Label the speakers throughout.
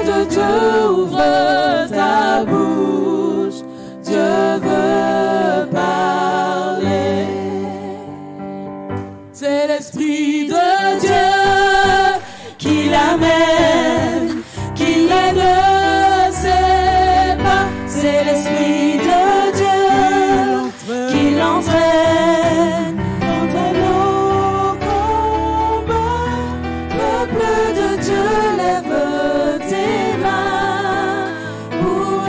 Speaker 1: de Dieu, ouvre ta bouche. Dieu veut parler. C'est l'Esprit de Dieu qui l'amène, qui ne sait pas. C'est l'Esprit de Dieu qui l'entraîne, entraîne au combat. Peuple de Dieu, lève tes mains pour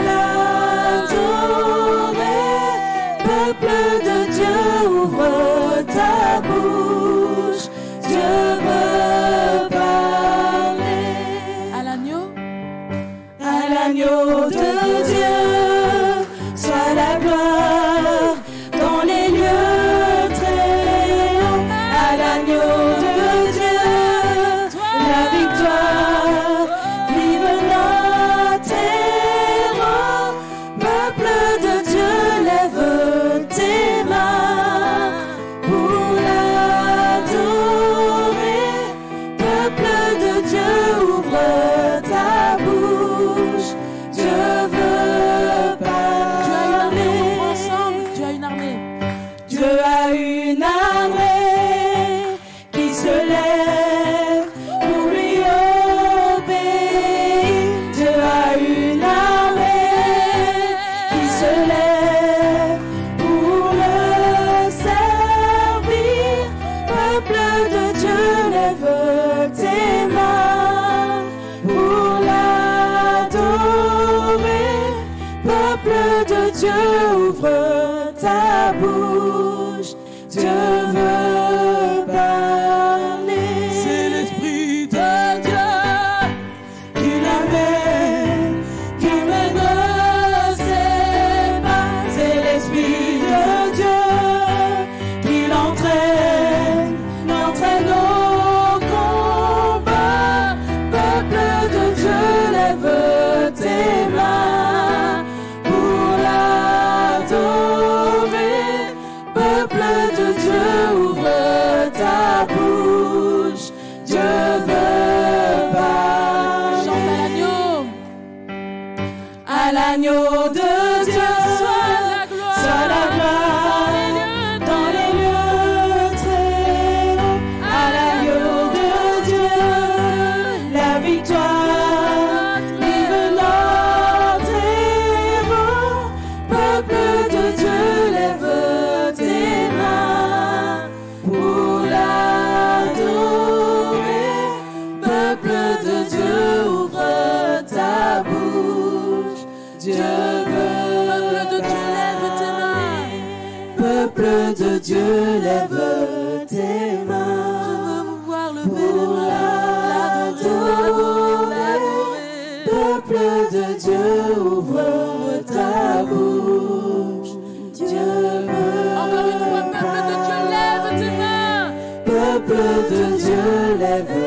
Speaker 1: l'adorer. Peuple de Dieu, ouvre ta bouche. Dieu veut parler. À l'agneau de Dieu, soit la gloire dans les lieux très hauts. À l'agneau de Dieu, la victoire, vive notre héros. Peuple de Dieu, lève tes mains pour l'adorer. Peuple de Dieu, ouvre ta bouche. Dieu veut parler.
Speaker 2: Tu as une armée.
Speaker 1: Dieu a une armée qui se lève pour lui obéir. Dieu a une armée qui se lève pour le servir. Peuple de Dieu, lève tes mains pour l'adorer. Peuple de Dieu, ouvre ta bouche. Dieu veut parler.
Speaker 2: C'est l'Esprit de Dieu
Speaker 1: Qui l'amène, qui ne sait pas. C'est l'Esprit de Dieu qui l'entraîne, l'entraîne au combat. Peuple de Dieu, lève tes mains pour l'adorer. Peuple de Dieu, ouvre ta bouche. Dieu veut parler.
Speaker 2: chante à l'agneau.
Speaker 1: À l'agneau de Dieu, soit la gloire dans les lieux très hauts. À l'agneau de Dieu, la victoire, vive notre héros. Peuple de Dieu, lève tes mains pour l'adorer. Peuple de Dieu, ouvre ta bouche. Dieu veut
Speaker 2: Peuple de Dieu, lève tes mains.
Speaker 1: Peuple de Dieu, lève tes
Speaker 2: Je
Speaker 1: mains
Speaker 2: veux vous voir lever les
Speaker 1: pour
Speaker 2: mains, l'adorer.
Speaker 1: l'adorer. Peuple de Dieu, ouvre ta bouche. Dieu veut
Speaker 2: Encore une fois, peuple de Dieu, lève tes mains.
Speaker 1: Peuple de Dieu, lève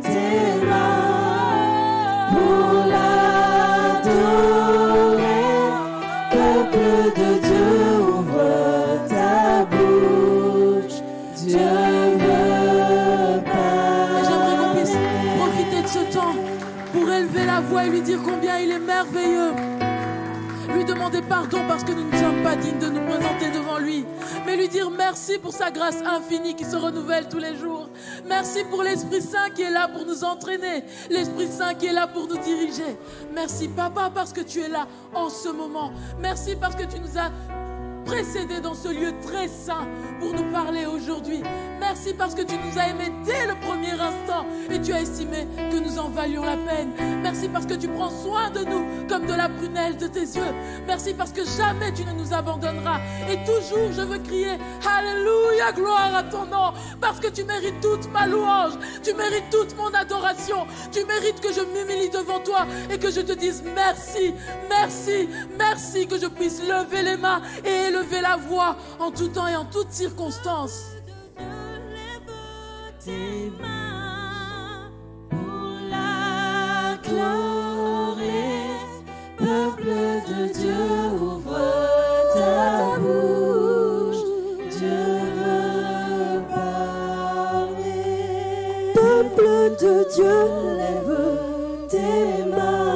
Speaker 1: tes mains pour l'adorer. Peuple de Dieu, ouvre ta bouche. Dieu veut
Speaker 2: Et j'aimerais qu'on puisse
Speaker 1: parler.
Speaker 2: profiter de ce temps pour élever la voix et lui dire combien il est merveilleux. Lui demander pardon parce que nous ne sommes pas dignes de nous présenter devant lui. Mais lui dire merci pour sa grâce infinie qui se renouvelle tous les jours. Merci pour l'Esprit Saint qui est là pour nous entraîner. L'Esprit Saint qui est là pour nous diriger. Merci Papa parce que tu es là en ce moment. Merci parce que tu nous as précédés dans ce lieu très saint pour nous parler aujourd'hui. Merci parce que tu nous as aimés dès le premier instant et tu as estimé que nous en valions la peine. Merci parce que tu prends soin de nous comme de la prunelle de tes yeux. Merci parce que jamais tu ne nous abandonneras. Et toujours je veux crier Alléluia, gloire à ton nom, parce que tu mérites toute ma louange, tu mérites toute mon adoration, tu mérites que je m'humilie devant toi et que je te dise merci, merci, merci, que je puisse lever les mains et élever la voix en tout temps et en toutes circonstances.
Speaker 1: Tes mains pour l'acclamer. Peuple de Dieu, ouvre ta bouche. Dieu veut parler. Peuple de Dieu, lève tes mains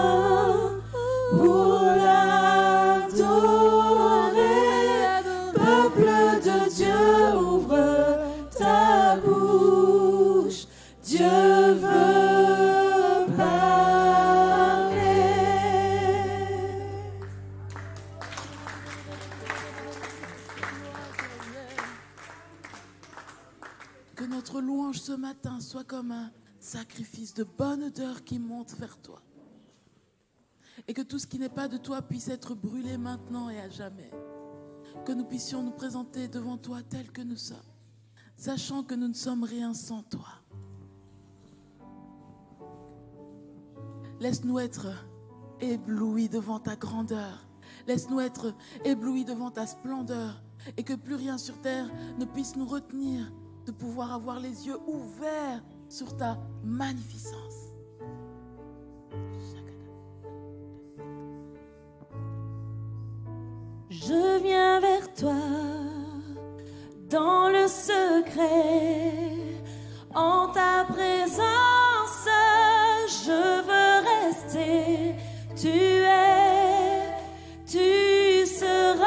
Speaker 2: soit comme un sacrifice de bonne odeur qui monte vers toi. Et que tout ce qui n'est pas de toi puisse être brûlé maintenant et à jamais. Que nous puissions nous présenter devant toi tels que nous sommes, sachant que nous ne sommes rien sans toi. Laisse-nous être éblouis devant ta grandeur. Laisse-nous être éblouis devant ta splendeur. Et que plus rien sur terre ne puisse nous retenir de pouvoir avoir les yeux ouverts sur ta magnificence.
Speaker 1: Je viens vers toi dans le secret, en ta présence, je veux rester. Tu seras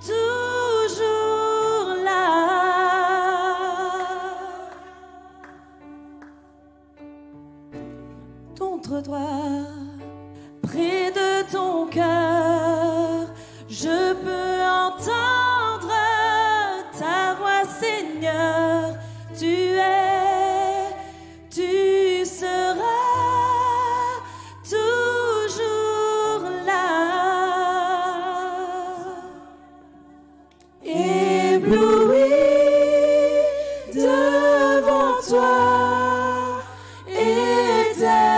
Speaker 1: toujours là. Contre toi, près de ton cœur, je peux entendre ta voix, Seigneur. Tu seras toujours là. Ébloui devant toi, Éternel.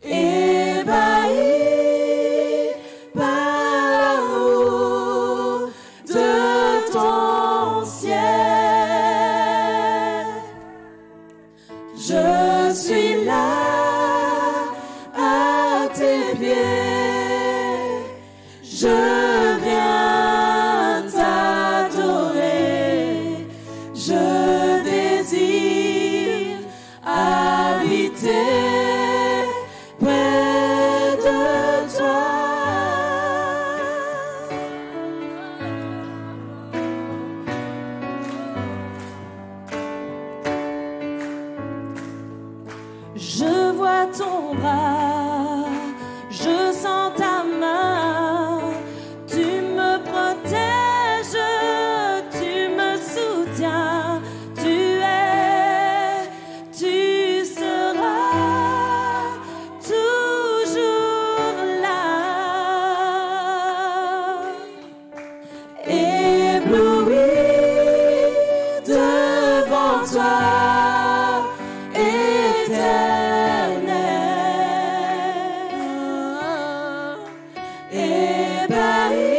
Speaker 1: Ébahi par l'amour de ton ciel, je suis là à tes pieds, je viens t'adorer, je désire habiter près de toi. Je vois ton bras, je sens ta main, tu me protèges, tu me soutiens, tu seras toujours là. Ébloui devant toi, Éternel. Ébahi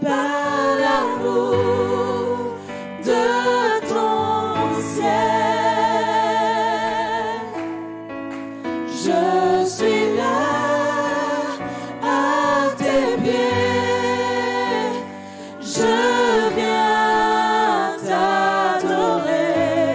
Speaker 1: par l'amour de ton ciel, je suis là à tes pieds, je viens t'adorer,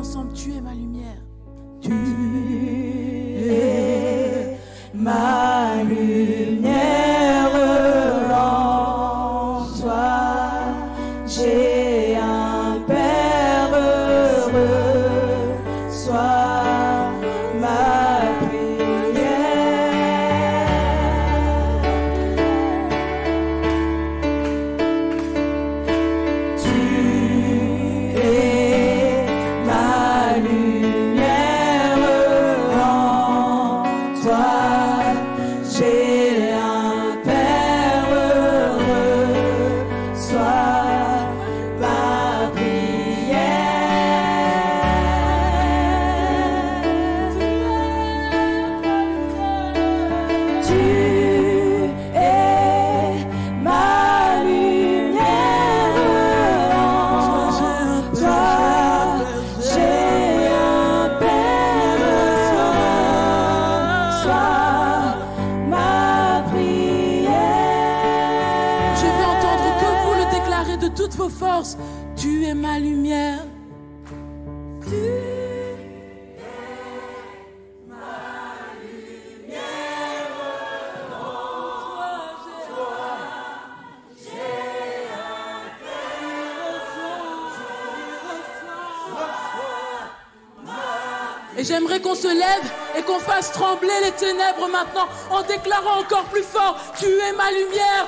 Speaker 2: ensemble, tu es ma lumière.
Speaker 1: Tu es ma lumière, en toi j'ai un Père heureux, sois ma prière. Tu es ma lumière, en toi j'ai un Père heureux, sois ma prière. Tu es ma lumière, en toi j'ai un Père heureux, sois ma prière.
Speaker 2: Je veux entendre que vous le déclarez de toutes vos forces. Tu es ma lumière. Et j'aimerais qu'on se lève et qu'on fasse trembler les ténèbres maintenant en déclarant encore plus fort, tu es ma lumière.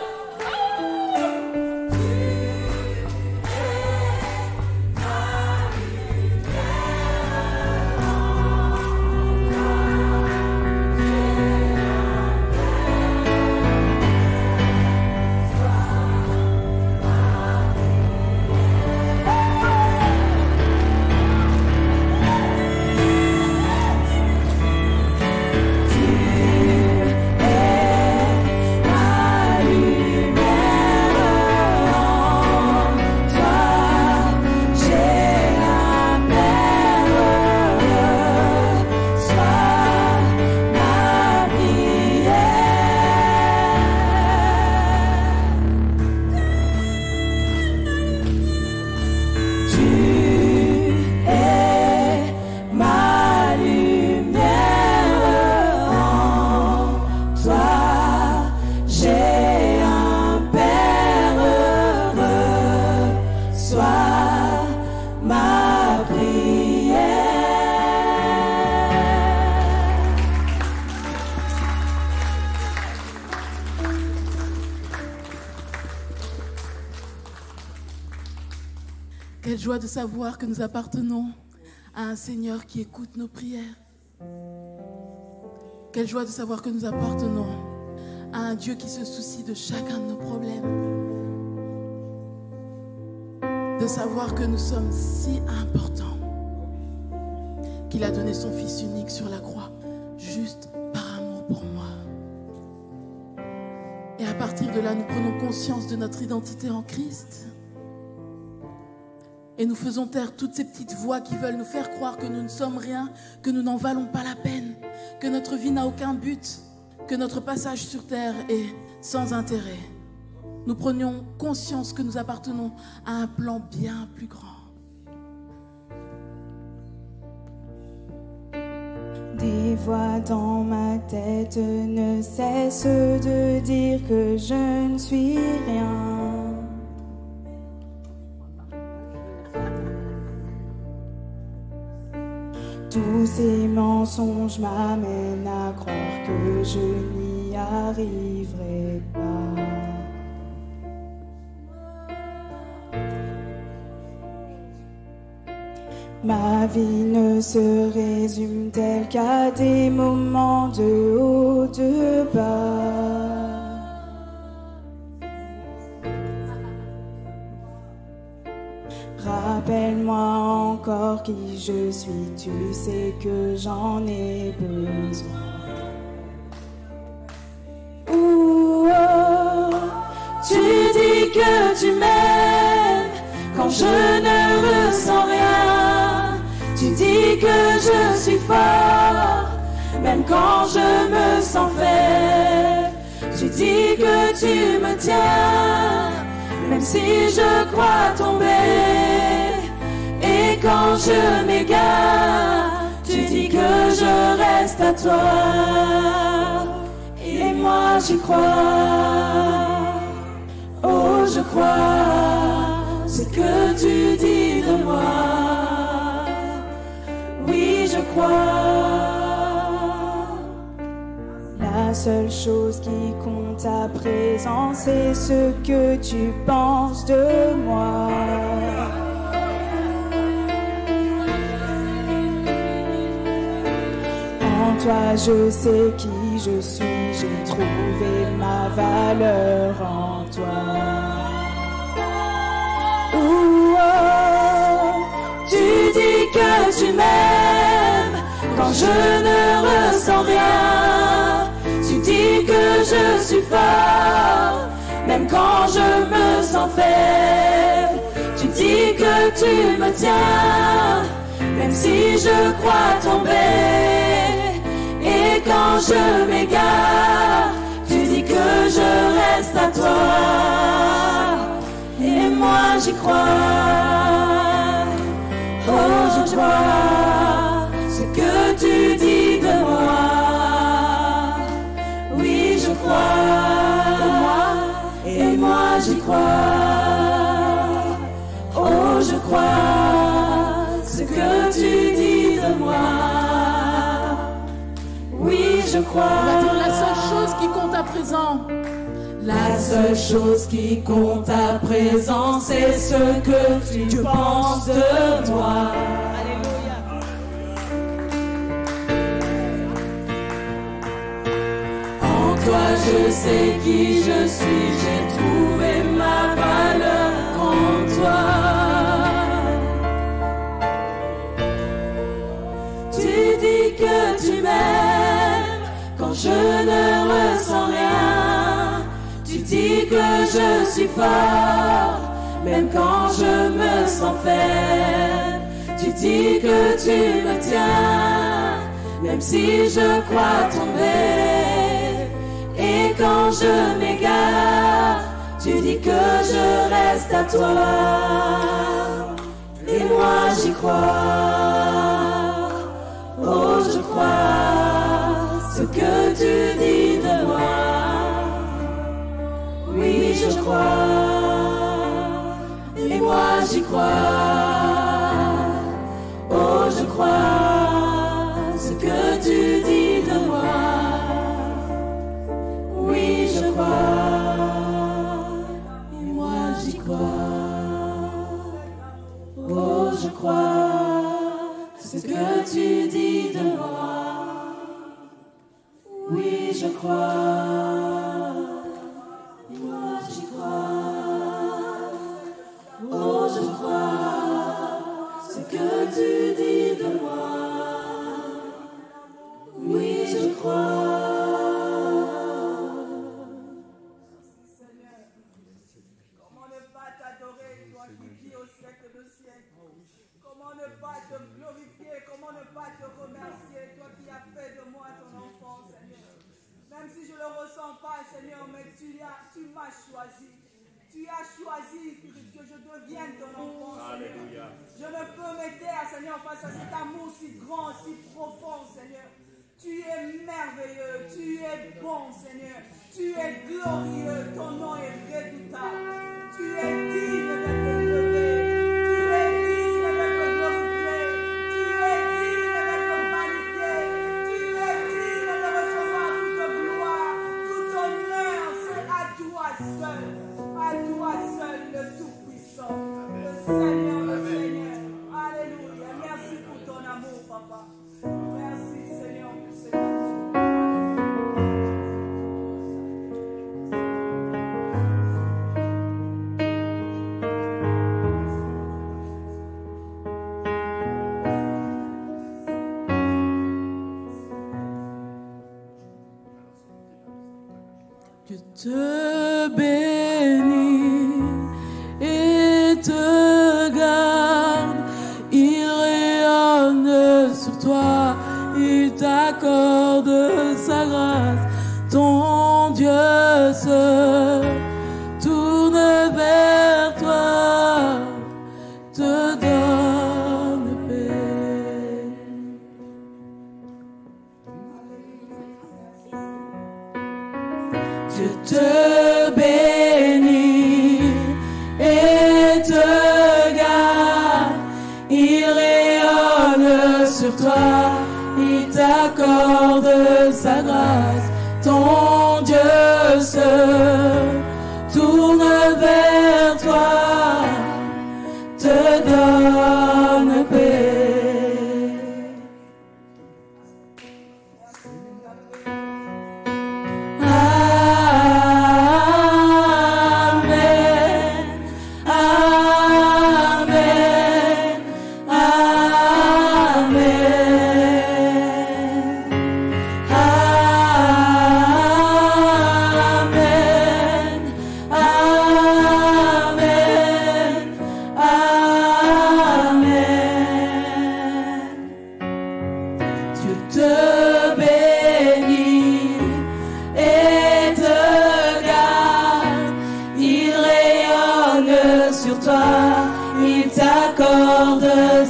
Speaker 2: Quelle joie de savoir que nous appartenons à un Seigneur qui écoute nos prières. Quelle joie de savoir que nous appartenons à un Dieu qui se soucie de chacun de nos problèmes. De savoir que nous sommes si importants qu'il a donné son Fils unique sur la croix, juste par amour pour moi. Et à partir de là, nous prenons conscience de notre identité en Christ. Et nous faisons taire toutes ces petites voix qui veulent nous faire croire que nous ne sommes rien, que nous n'en valons pas la peine, que notre vie n'a aucun but, que notre passage sur terre est sans intérêt. Nous prenions conscience que nous appartenons à un plan bien plus grand.
Speaker 1: Des voix dans ma tête ne cessent de dire que je ne suis rien. Tous ces mensonges m'amènent à croire que je n'y arriverai pas. Ma vie ne se résume-t-elle qu'à des moments de haut, de bas? Rappelle-moi encore qui je suis, tu sais que j'en ai besoin. Ouh, oh, tu dis que tu m'aimes quand je ne ressens rien. Tu dis que je suis fort, même quand je me sens faible. Tu dis que tu me tiens, même si je crois tomber, et quand je m'égare, tu dis que je reste à toi. Et moi j'y crois. Oh, je crois ce que tu dis de moi. Oui, je crois. La seule chose qui compte à présent, c'est ce que tu penses de moi. En toi, je sais qui je suis, j'ai trouvé ma valeur en toi. Tu dis que tu m'aimes quand je ne ressens rien. Tu dis que je suis fort, même quand je me sens faible. Tu dis que tu me tiens, même si je crois tomber. Et quand je m'égare, tu dis que je reste à toi. Et moi j'y crois. Oh, je crois ce que tu dis de moi. Oui, je crois. Et moi j'y crois. Oh, je crois ce que tu dis de moi. Oui, je crois.
Speaker 2: On va dire la seule chose qui compte à présent.
Speaker 1: La seule chose qui compte à présent, c'est ce que tu penses de moi. Alléluia. En toi, je sais qui je suis, j'ai trouvé ma valeur en toi. Tu dis que tu m'aimes quand je ne ressens rien. Tu dis que je suis fort, même quand je me sens faible. Tu dis que tu me tiens, même si je crois tomber. Et quand je m'égare, tu dis que je reste à toi. Et moi j'y crois. Oh, je crois ce que tu dis de moi. Oui, je crois, et moi j'y crois. Oh, je crois ce que tu dis de moi. Oui, je crois, et moi j'y crois. Oh, je crois ce que tu dis de moi. Oui, je crois. Oh, je crois ce que tu dis de moi. Oui, je crois.
Speaker 3: Comment ne pas t'adorer, toi qui vis au siècle de siècle? Comment ne pas te glorifier? Comment ne pas te remercier, toi qui as fait de moi ton enfant, Seigneur? Même si je ne le ressens pas, Seigneur, mais tu m'as choisi. Tu as choisi que je devienne ton enfant, Seigneur. Je ne peux me taire, Seigneur, face à cet amour si grand, si profond, Seigneur. Tu es merveilleux, tu es bon, Seigneur. Tu es glorieux, ton nom est redoutable. Tu es digne d'être élevé. Tu es digne d'être glorifié. Tu es digne d'être magnifié. Tu es digne de recevoir toute gloire, tout honneur. C'est à toi seul. À toi seul, le Tout-Puissant, le Seigneur, le Seigneur. Alléluia. Merci pour ton amour, Papa. Merci, Seigneur, pour cet amour.
Speaker 2: Je te bénis et te garde. Il rayonne sur toi, il t'accorde sa grâce. Ton Dieu se tourne vers toi, te donne
Speaker 1: Dieu te bénit et te garde. Il rayonne sur toi, il t'accorde sa grâce. Ton Dieu se tourne vers toi, te donne paix.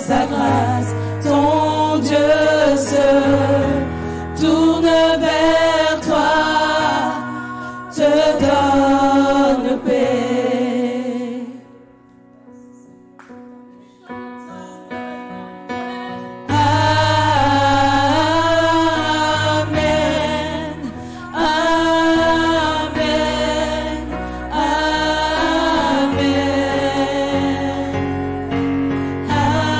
Speaker 1: Sa grâce, ton Dieu se tourne vers toi, te donne paix. Amen, amen, amen.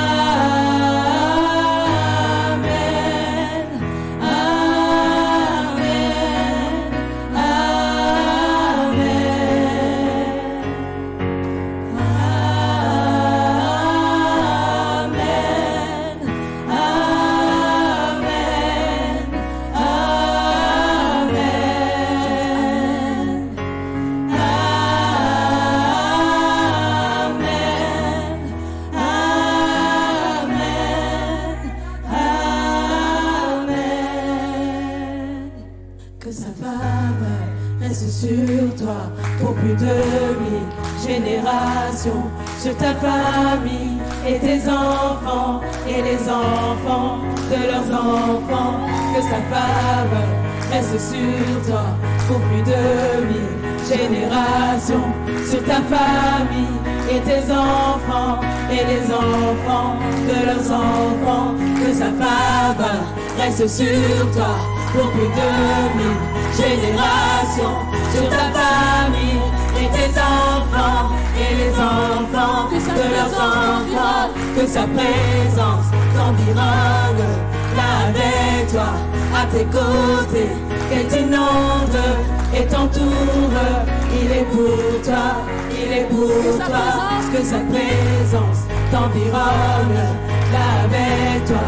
Speaker 1: Sur toi pour plus de 1000 générations, sur ta famille et tes enfants et les enfants de leurs enfants, que sa faveur reste sur toi pour plus de 1000 générations, sur ta famille et tes enfants et les enfants de leurs enfants, que sa faveur reste sur toi pour plus de 1000 générations, sur ta famille et tes enfants et les enfants de leurs enfants, que sa présence t'environne, là avec toi, à tes côtés, qu'elle t'inonde et t'entoure. Il est pour toi, il est pour toi, que sa présence t'environne, là avec toi,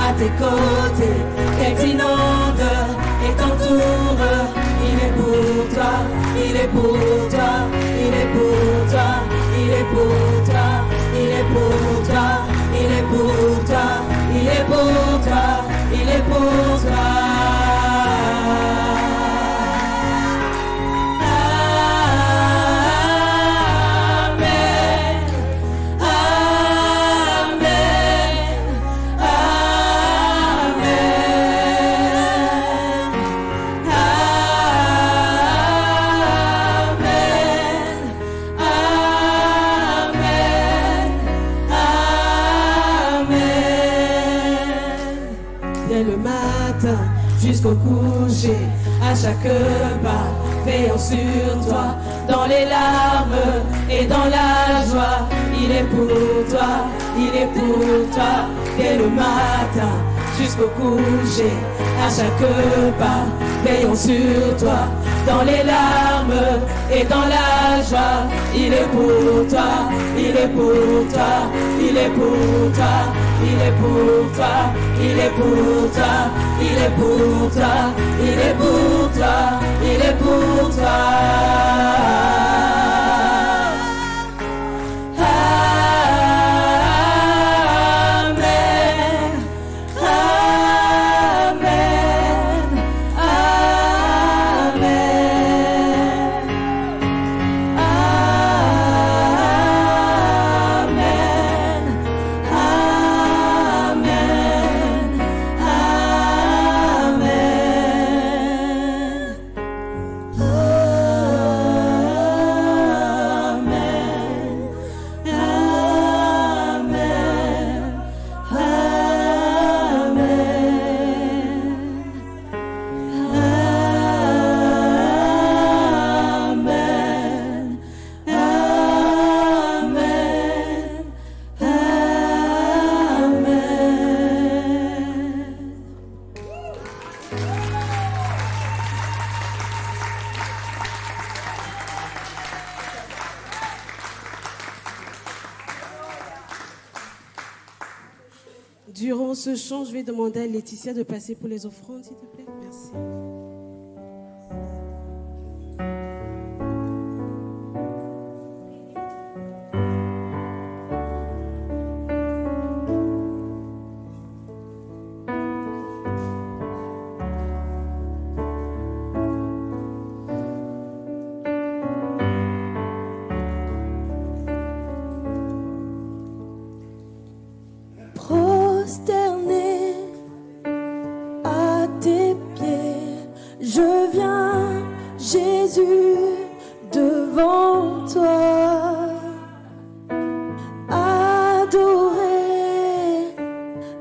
Speaker 1: à tes côtés, qu'elle t'inonde et t'entoure. Il est pour toi, il est pour toi, il est pour toi, il est pour toi, il est pour toi, il est pour toi, il est pour toi, il est pour toi. Jusqu'au coucher, à chaque pas, veillant sur toi, dans les larmes et dans la joie. Il est pour toi, il est pour toi, dès le matin, jusqu'au coucher, à chaque pas, veillant sur toi, dans les larmes et dans la joie. Il est pour toi, il est pour toi, il est pour toi, il est pour toi, il est pour toi, il est pour toi, il est pour toi, il est pour toi.
Speaker 4: Oh ce chant, je vais demander à Laetitia de passer pour les offrandes, s'il te plaît. Merci.
Speaker 1: Prosterné à tes pieds, je viens, Jésus, devant toi, adorer,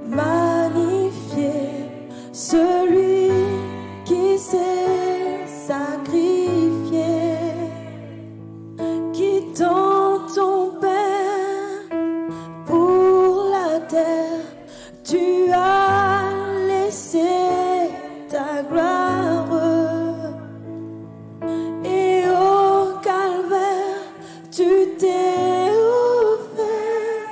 Speaker 1: magnifier celui qui s'est sacrifié, quittant ton Père pour la terre, tu as laissé ta gloire, et au calvaire tu t'es offert,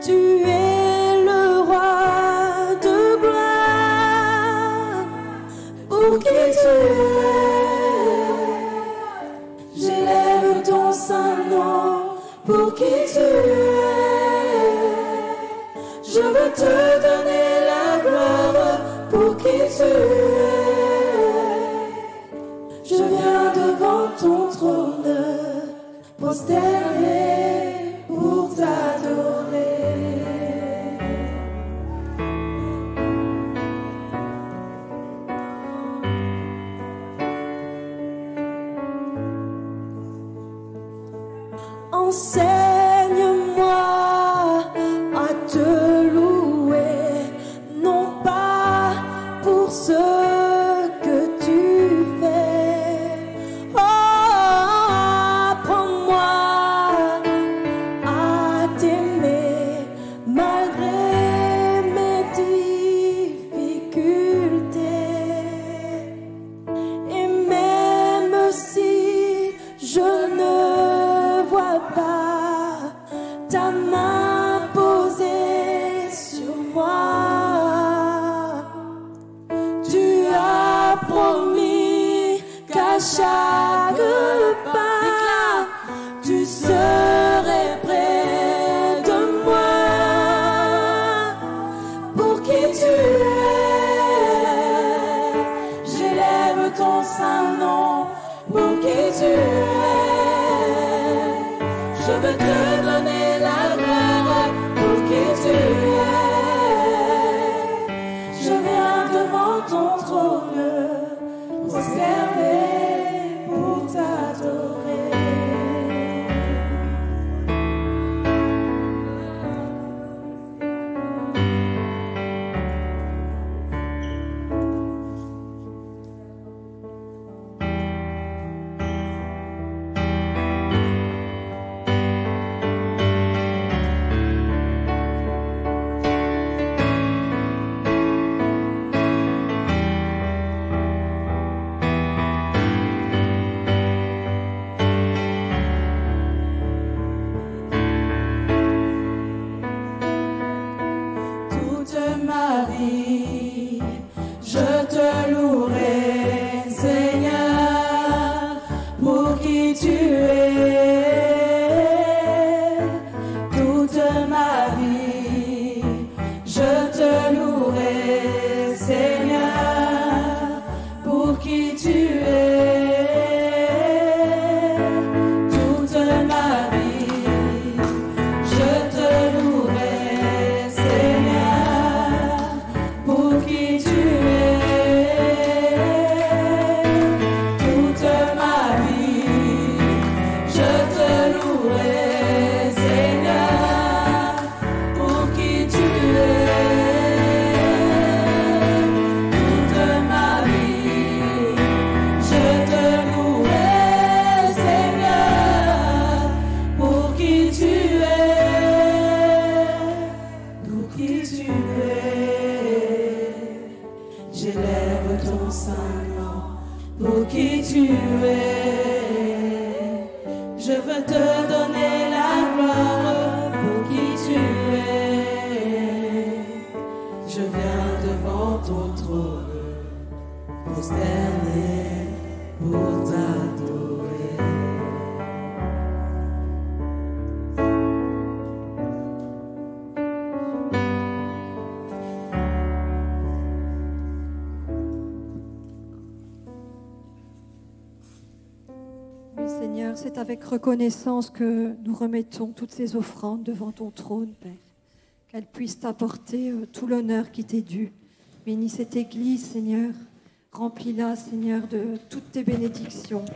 Speaker 1: tu es le roi de gloire. Pour qui tu es, j'élève ton saint nom. Pour qui tu es, je veux te donner la gloire. Pour qui tu es, je viens devant ton trône, prosterné pour t'adorer. Enseigne-moi à te louer, non pas pour ce que tu fais. Oh, apprends-moi à t'aimer malgré mes difficultés. Et même si je ne vois pas ta main posée sur moi, tu as promis qu'à chaque pas tu serais près de moi. Pour qui tu es, j'élève ton saint nom. Pour qui tu es, je veux te donner la gloire. Pour qui tu es, je viens devant ton trône, prosterné pour t'adorer. Toute ma vie, je te louerai, Seigneur, pour qui tu es. Toute ma vie, je te louerai, Seigneur, pour qui tu es. Toute ma vie, je te louerai, Seigneur, pour viens devant ton trône, prosterné pour t'adorer.
Speaker 5: Oui, Seigneur, c'est avec reconnaissance que nous remettons toutes ces offrandes devant ton trône, Père. Qu'elles puissent t'apporter tout l'honneur qui t'est dû. Bénis cette Église, Seigneur. Remplis-la, Seigneur, de toutes tes bénédictions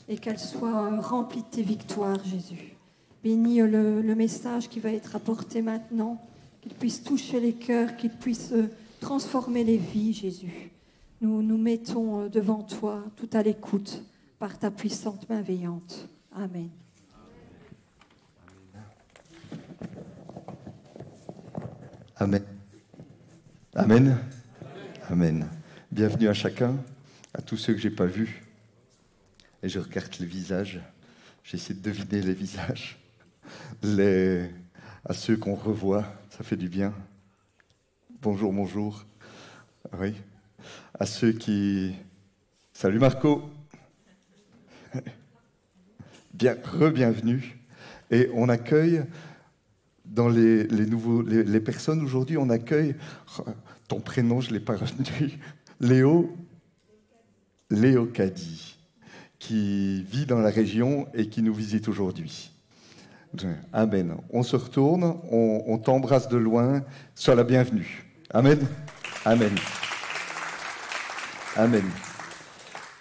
Speaker 5: et qu'elle soit remplie de tes victoires, Jésus. Bénis le message qui va être apporté maintenant, qu'il puisse toucher les cœurs, qu'il puisse transformer les vies, Jésus. Nous nous mettons devant toi, tout à l'écoute, par ta puissante main veillante. Amen.
Speaker 6: Amen. Amen. Amen. Bienvenue à chacun, à tous ceux que je n'ai pas vus. Et je regarde les visages. J'essaie de deviner les visages. À ceux qu'on revoit, ça fait du bien. Bonjour, bonjour. Oui. À ceux qui... Salut Marco. Bien, re-bienvenue. Et on accueille... Dans les personnes aujourd'hui, on accueille, ton prénom, je ne l'ai pas retenu, Léo Caddy, qui vit dans la région et qui nous visite aujourd'hui. Amen. On se retourne, on t'embrasse de loin, sois la bienvenue. Amen. Amen. Amen.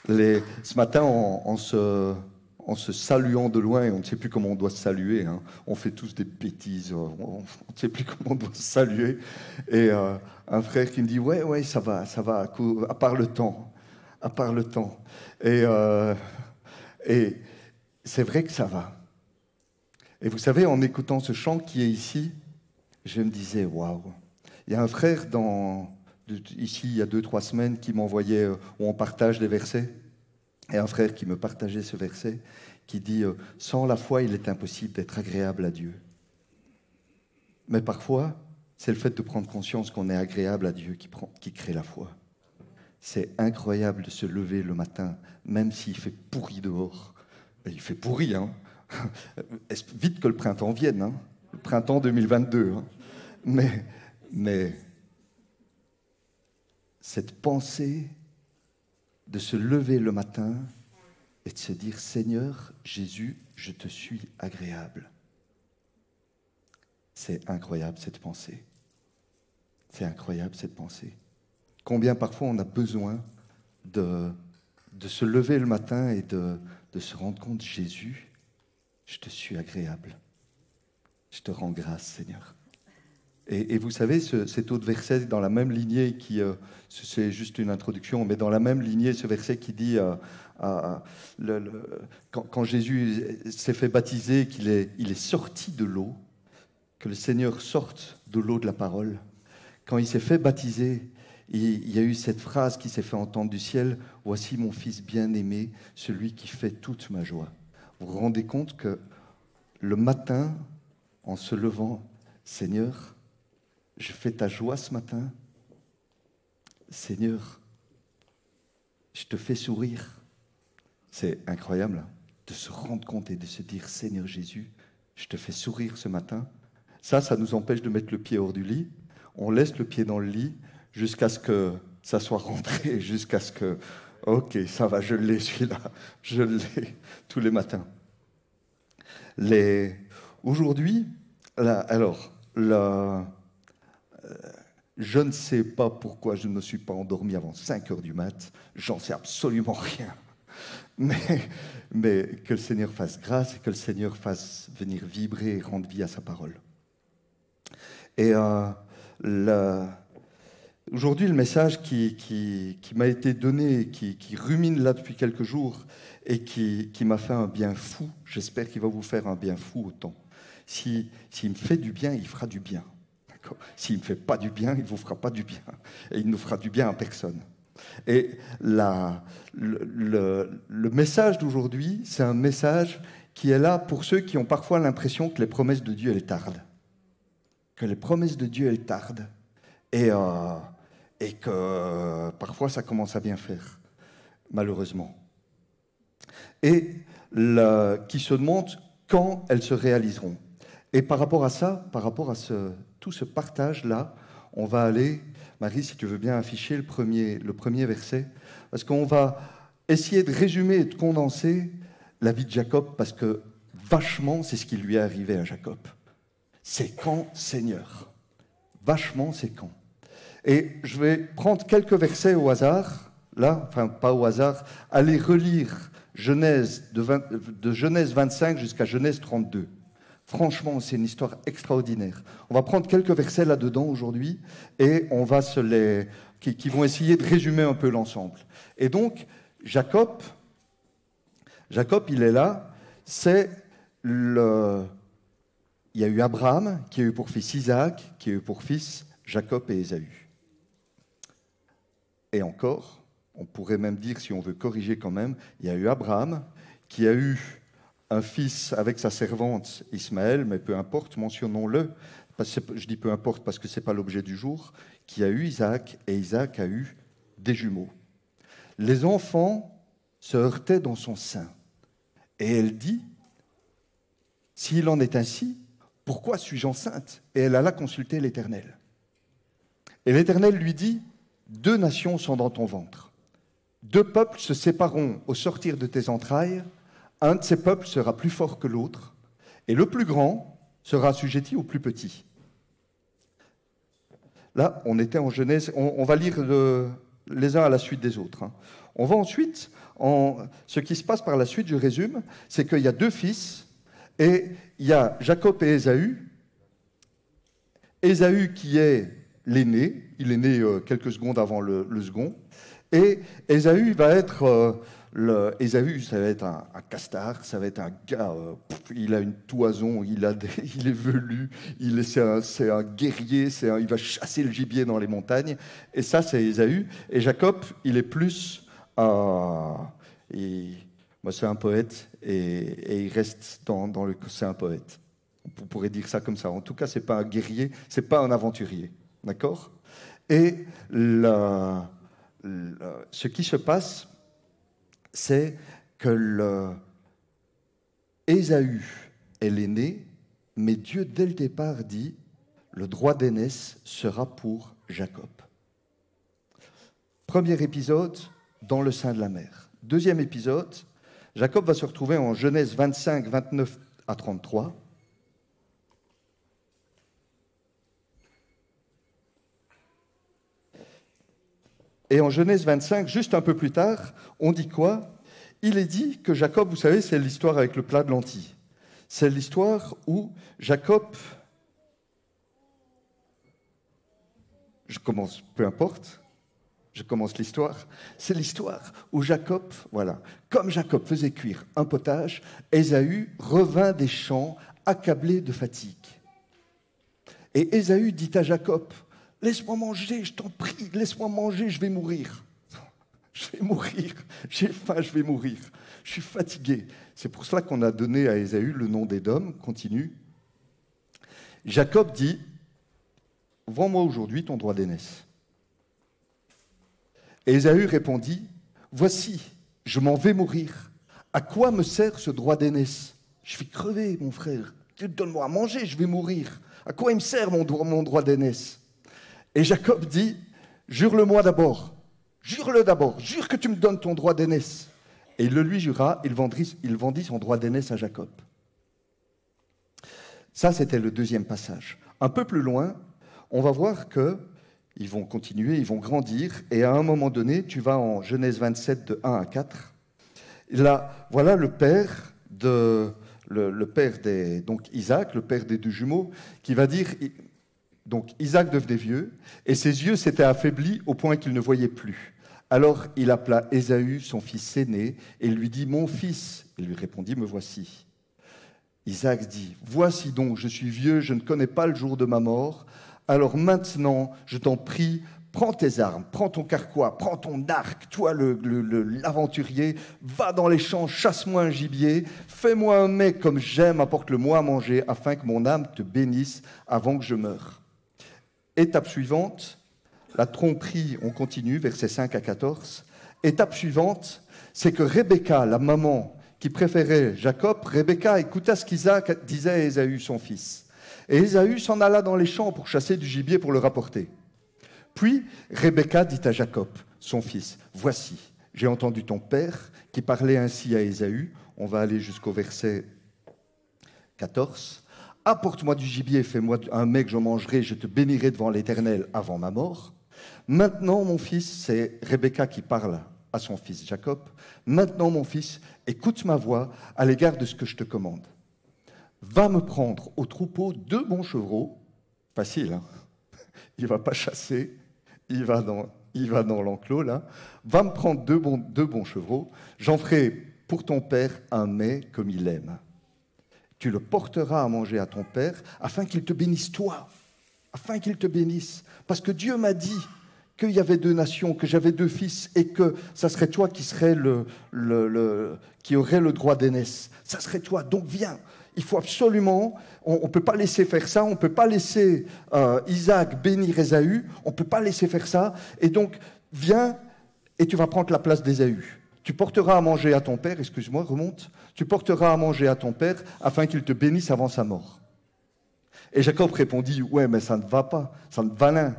Speaker 6: Ce matin, en se saluant de loin, et on ne sait plus comment on doit se saluer, hein. On fait tous des bêtises, on ne sait plus comment on doit se saluer. Et un frère qui me dit « Ouais, ça va, à part le temps. Et c'est vrai que ça va. Et vous savez, en écoutant ce chant qui est ici, je me disais « Waouh !» Il y a un frère ici, il y a 2-3 semaines, qui m'envoyait, où on partage des versets. Et un frère qui me partageait ce verset, qui dit « Sans la foi, il est impossible d'être agréable à Dieu. » Mais parfois, c'est le fait de prendre conscience qu'on est agréable à Dieu qui crée la foi. C'est incroyable de se lever le matin, même s'il fait pourri dehors. Et il fait pourri, hein. Vite que le printemps vienne, hein. Le printemps 2022. Hein. Mais cette pensée de se lever le matin et de se dire « Seigneur Jésus, je te suis agréable ». C'est incroyable cette pensée. C'est incroyable cette pensée. Combien parfois on a besoin de se lever le matin et de se rendre compte « Jésus, je te suis agréable. Je te rends grâce, Seigneur ». Et vous savez, cet autre verset dans la même lignée, c'est juste une introduction, mais dans la même lignée, ce verset qui dit, quand Jésus s'est fait baptiser, qu'il est sorti de l'eau, que le Seigneur sorte de l'eau de la parole, quand il s'est fait baptiser, il y a eu cette phrase qui s'est fait entendre du ciel, « Voici mon fils bien-aimé, celui qui fait toute ma joie ». Vous vous rendez compte que le matin, en se levant, « Seigneur, je fais ta joie ce matin. Seigneur, je te fais sourire. » C'est incroyable hein, de se rendre compte et de se dire « Seigneur Jésus, je te fais sourire ce matin. » Ça nous empêche de mettre le pied hors du lit. On laisse le pied dans le lit jusqu'à ce que ça soit rentré, jusqu'à ce que « Ok, ça va, je l'ai celui-là. Je l'ai tous les matins. » Aujourd'hui, je ne sais pas pourquoi je ne me suis pas endormi avant 5 heures du mat. J'en sais absolument rien. Mais que le Seigneur fasse grâce et que le Seigneur fasse venir vibrer et rendre vie à sa parole. Et aujourd'hui, le message qui m'a été donné, qui rumine là depuis quelques jours et qui m'a fait un bien fou, j'espère qu'il va vous faire un bien fou autant. S'il me fait du bien, il fera du bien. S'il ne me fait pas du bien, il ne vous fera pas du bien. Et il ne fera du bien à personne. Et le message d'aujourd'hui, c'est un message qui est là pour ceux qui ont parfois l'impression que les promesses de Dieu, elles tardent. Que les promesses de Dieu, elles tardent. et que parfois ça commence à bien faire, malheureusement. Et qui se demandent quand elles se réaliseront. Et par rapport à ça, tout ce partage-là, on va aller, Marie, si tu veux bien afficher le premier verset, parce qu'on va essayer de résumer et de condenser la vie de Jacob, parce que vachement, c'est ce qui lui est arrivé à Jacob. C'est quand, Seigneur? Vachement, c'est quand? Et je vais prendre quelques versets au hasard, là, enfin pas au hasard, aller relire Genèse de Genèse 25 jusqu'à Genèse 32. Franchement, c'est une histoire extraordinaire. On va prendre quelques versets là-dedans aujourd'hui et on va qui vont essayer de résumer un peu l'ensemble. Et donc, Jacob, il est là, il y a eu Abraham qui a eu pour fils Isaac, qui a eu pour fils Jacob et Ésaü. Et encore, on pourrait même dire, si on veut corriger quand même, il y a eu Abraham qui a eu un fils avec sa servante Ismaël, mais peu importe, mentionnons-le, je dis peu importe parce que ce n'est pas l'objet du jour, qui a eu Isaac, et Isaac a eu des jumeaux. Les enfants se heurtaient dans son sein. Et elle dit, s'il en est ainsi, pourquoi suis-je enceinte? Et elle alla consulter l'Éternel. Et l'Éternel lui dit, 2 nations sont dans ton ventre. 2 peuples se sépareront au sortir de tes entrailles. Un de ces peuples sera plus fort que l'autre, et le plus grand sera assujetti au plus petit. Là, on était en Genèse, on va lire les uns à la suite des autres. On va ensuite, ce qui se passe par la suite, je résume, c'est qu'il y a 2 fils, et il y a Jacob et Ésaü. Ésaü qui est l'aîné, il est né quelques secondes avant le second, et Ésaü va être... Ésaü, ça va être un castard, ça va être un gars, il a une toison, il est velu, c'est un guerrier, il va chasser le gibier dans les montagnes. Et ça, c'est Ésaü. Et Jacob, il est plus... moi, c'est un poète, et il reste dans le... C'est un poète. On pourrait dire ça comme ça. En tout cas, c'est pas un guerrier, c'est pas un aventurier. D'accord? Et ce qui se passe, c'est que Ésaü est l'aîné, mais Dieu, dès le départ, dit « le droit d'aînesse sera pour Jacob ». Premier épisode, dans le sein de la mère. Deuxième épisode, Jacob va se retrouver en Genèse 25, 29 à 33. Et en Genèse 25, juste un peu plus tard, on dit quoi? Il est dit que Jacob, vous savez, c'est l'histoire avec le plat de lentilles. C'est l'histoire où Jacob... Je commence, peu importe, je commence l'histoire. C'est l'histoire où Jacob, voilà, comme Jacob faisait cuire un potage, Ésaü revint des champs accablé de fatigue. Et Ésaü dit à Jacob... Laisse-moi manger, je t'en prie, laisse-moi manger, je vais mourir. Je vais mourir, j'ai faim, je vais mourir. Je suis fatigué. C'est pour cela qu'on a donné à Ésaü le nom d'Édom. Continue. Jacob dit, vends-moi aujourd'hui ton droit d'aînesse. Et Ésaü répondit, voici, je m'en vais mourir. À quoi me sert ce droit d'aînesse? Je vais crever, mon frère. Donne-moi à manger, je vais mourir. À quoi il me sert mon droit d'aînesse? Et Jacob dit, jure-le-moi d'abord, jure-le d'abord, jure que tu me donnes ton droit d'aînesse. Et il le lui jura, il vendit son droit d'aînesse à Jacob. Ça, c'était le deuxième passage. Un peu plus loin, on va voir qu'ils vont continuer, ils vont grandir, et à un moment donné, tu vas en Genèse 27, de 1 à 4. Là, voilà le père donc Isaac, le père des 2 jumeaux, qui va dire... Donc Isaac devenait vieux, et ses yeux s'étaient affaiblis au point qu'il ne voyait plus. Alors il appela Ésaü, son fils aîné, et lui dit « Mon fils !» Il lui répondit « Me voici !» Isaac dit « Voici donc, je suis vieux, je ne connais pas le jour de ma mort. Alors maintenant, je t'en prie, prends tes armes, prends ton carquois, prends ton arc, toi l'aventurier, va dans les champs, chasse-moi un gibier, fais-moi un mets comme j'aime, apporte-le-moi à manger, afin que mon âme te bénisse avant que je meure. » Étape suivante, la tromperie, on continue, versets 5 à 14. Étape suivante, c'est que Rebecca, la maman qui préférait Jacob, Rebecca écouta ce qu'Isaac disait à Ésaü, son fils. Et Ésaü s'en alla dans les champs pour chasser du gibier pour le rapporter. Puis Rebecca dit à Jacob, son fils, « Voici, j'ai entendu ton père qui parlait ainsi à Ésaü. » On va aller jusqu'au verset 14. « Apporte-moi du gibier, fais-moi un mets que je mangerai, je te bénirai devant l'Éternel avant ma mort. Maintenant, mon fils, c'est Rebecca qui parle à son fils Jacob. Maintenant, mon fils, écoute ma voix à l'égard de ce que je te commande. Va me prendre au troupeau 2 bons chevreaux. » Facile, hein? Il ne va pas chasser, il va dans l'enclos, là. « Va me prendre deux bons chevreaux. J'en ferai pour ton père un mets comme il aime. Tu le porteras à manger à ton père afin qu'il te bénisse toi. Afin qu'il te bénisse. Parce que Dieu m'a dit qu'il y avait 2 nations, que j'avais 2 fils et que ça serait toi qui serait qui aurait le droit d'aînesse. Ça serait toi. Donc viens. Il faut absolument, on ne peut pas laisser faire ça, on ne peut pas laisser Isaac bénir Ésaü, on ne peut pas laisser faire ça. Et donc, viens et tu vas prendre la place d'Ésaü. Tu porteras à manger à ton père, excuse-moi, remonte. Tu porteras à manger à ton père afin qu'il te bénisse avant sa mort. Et Jacob répondit, ouais, mais ça ne va pas, ça ne va rien.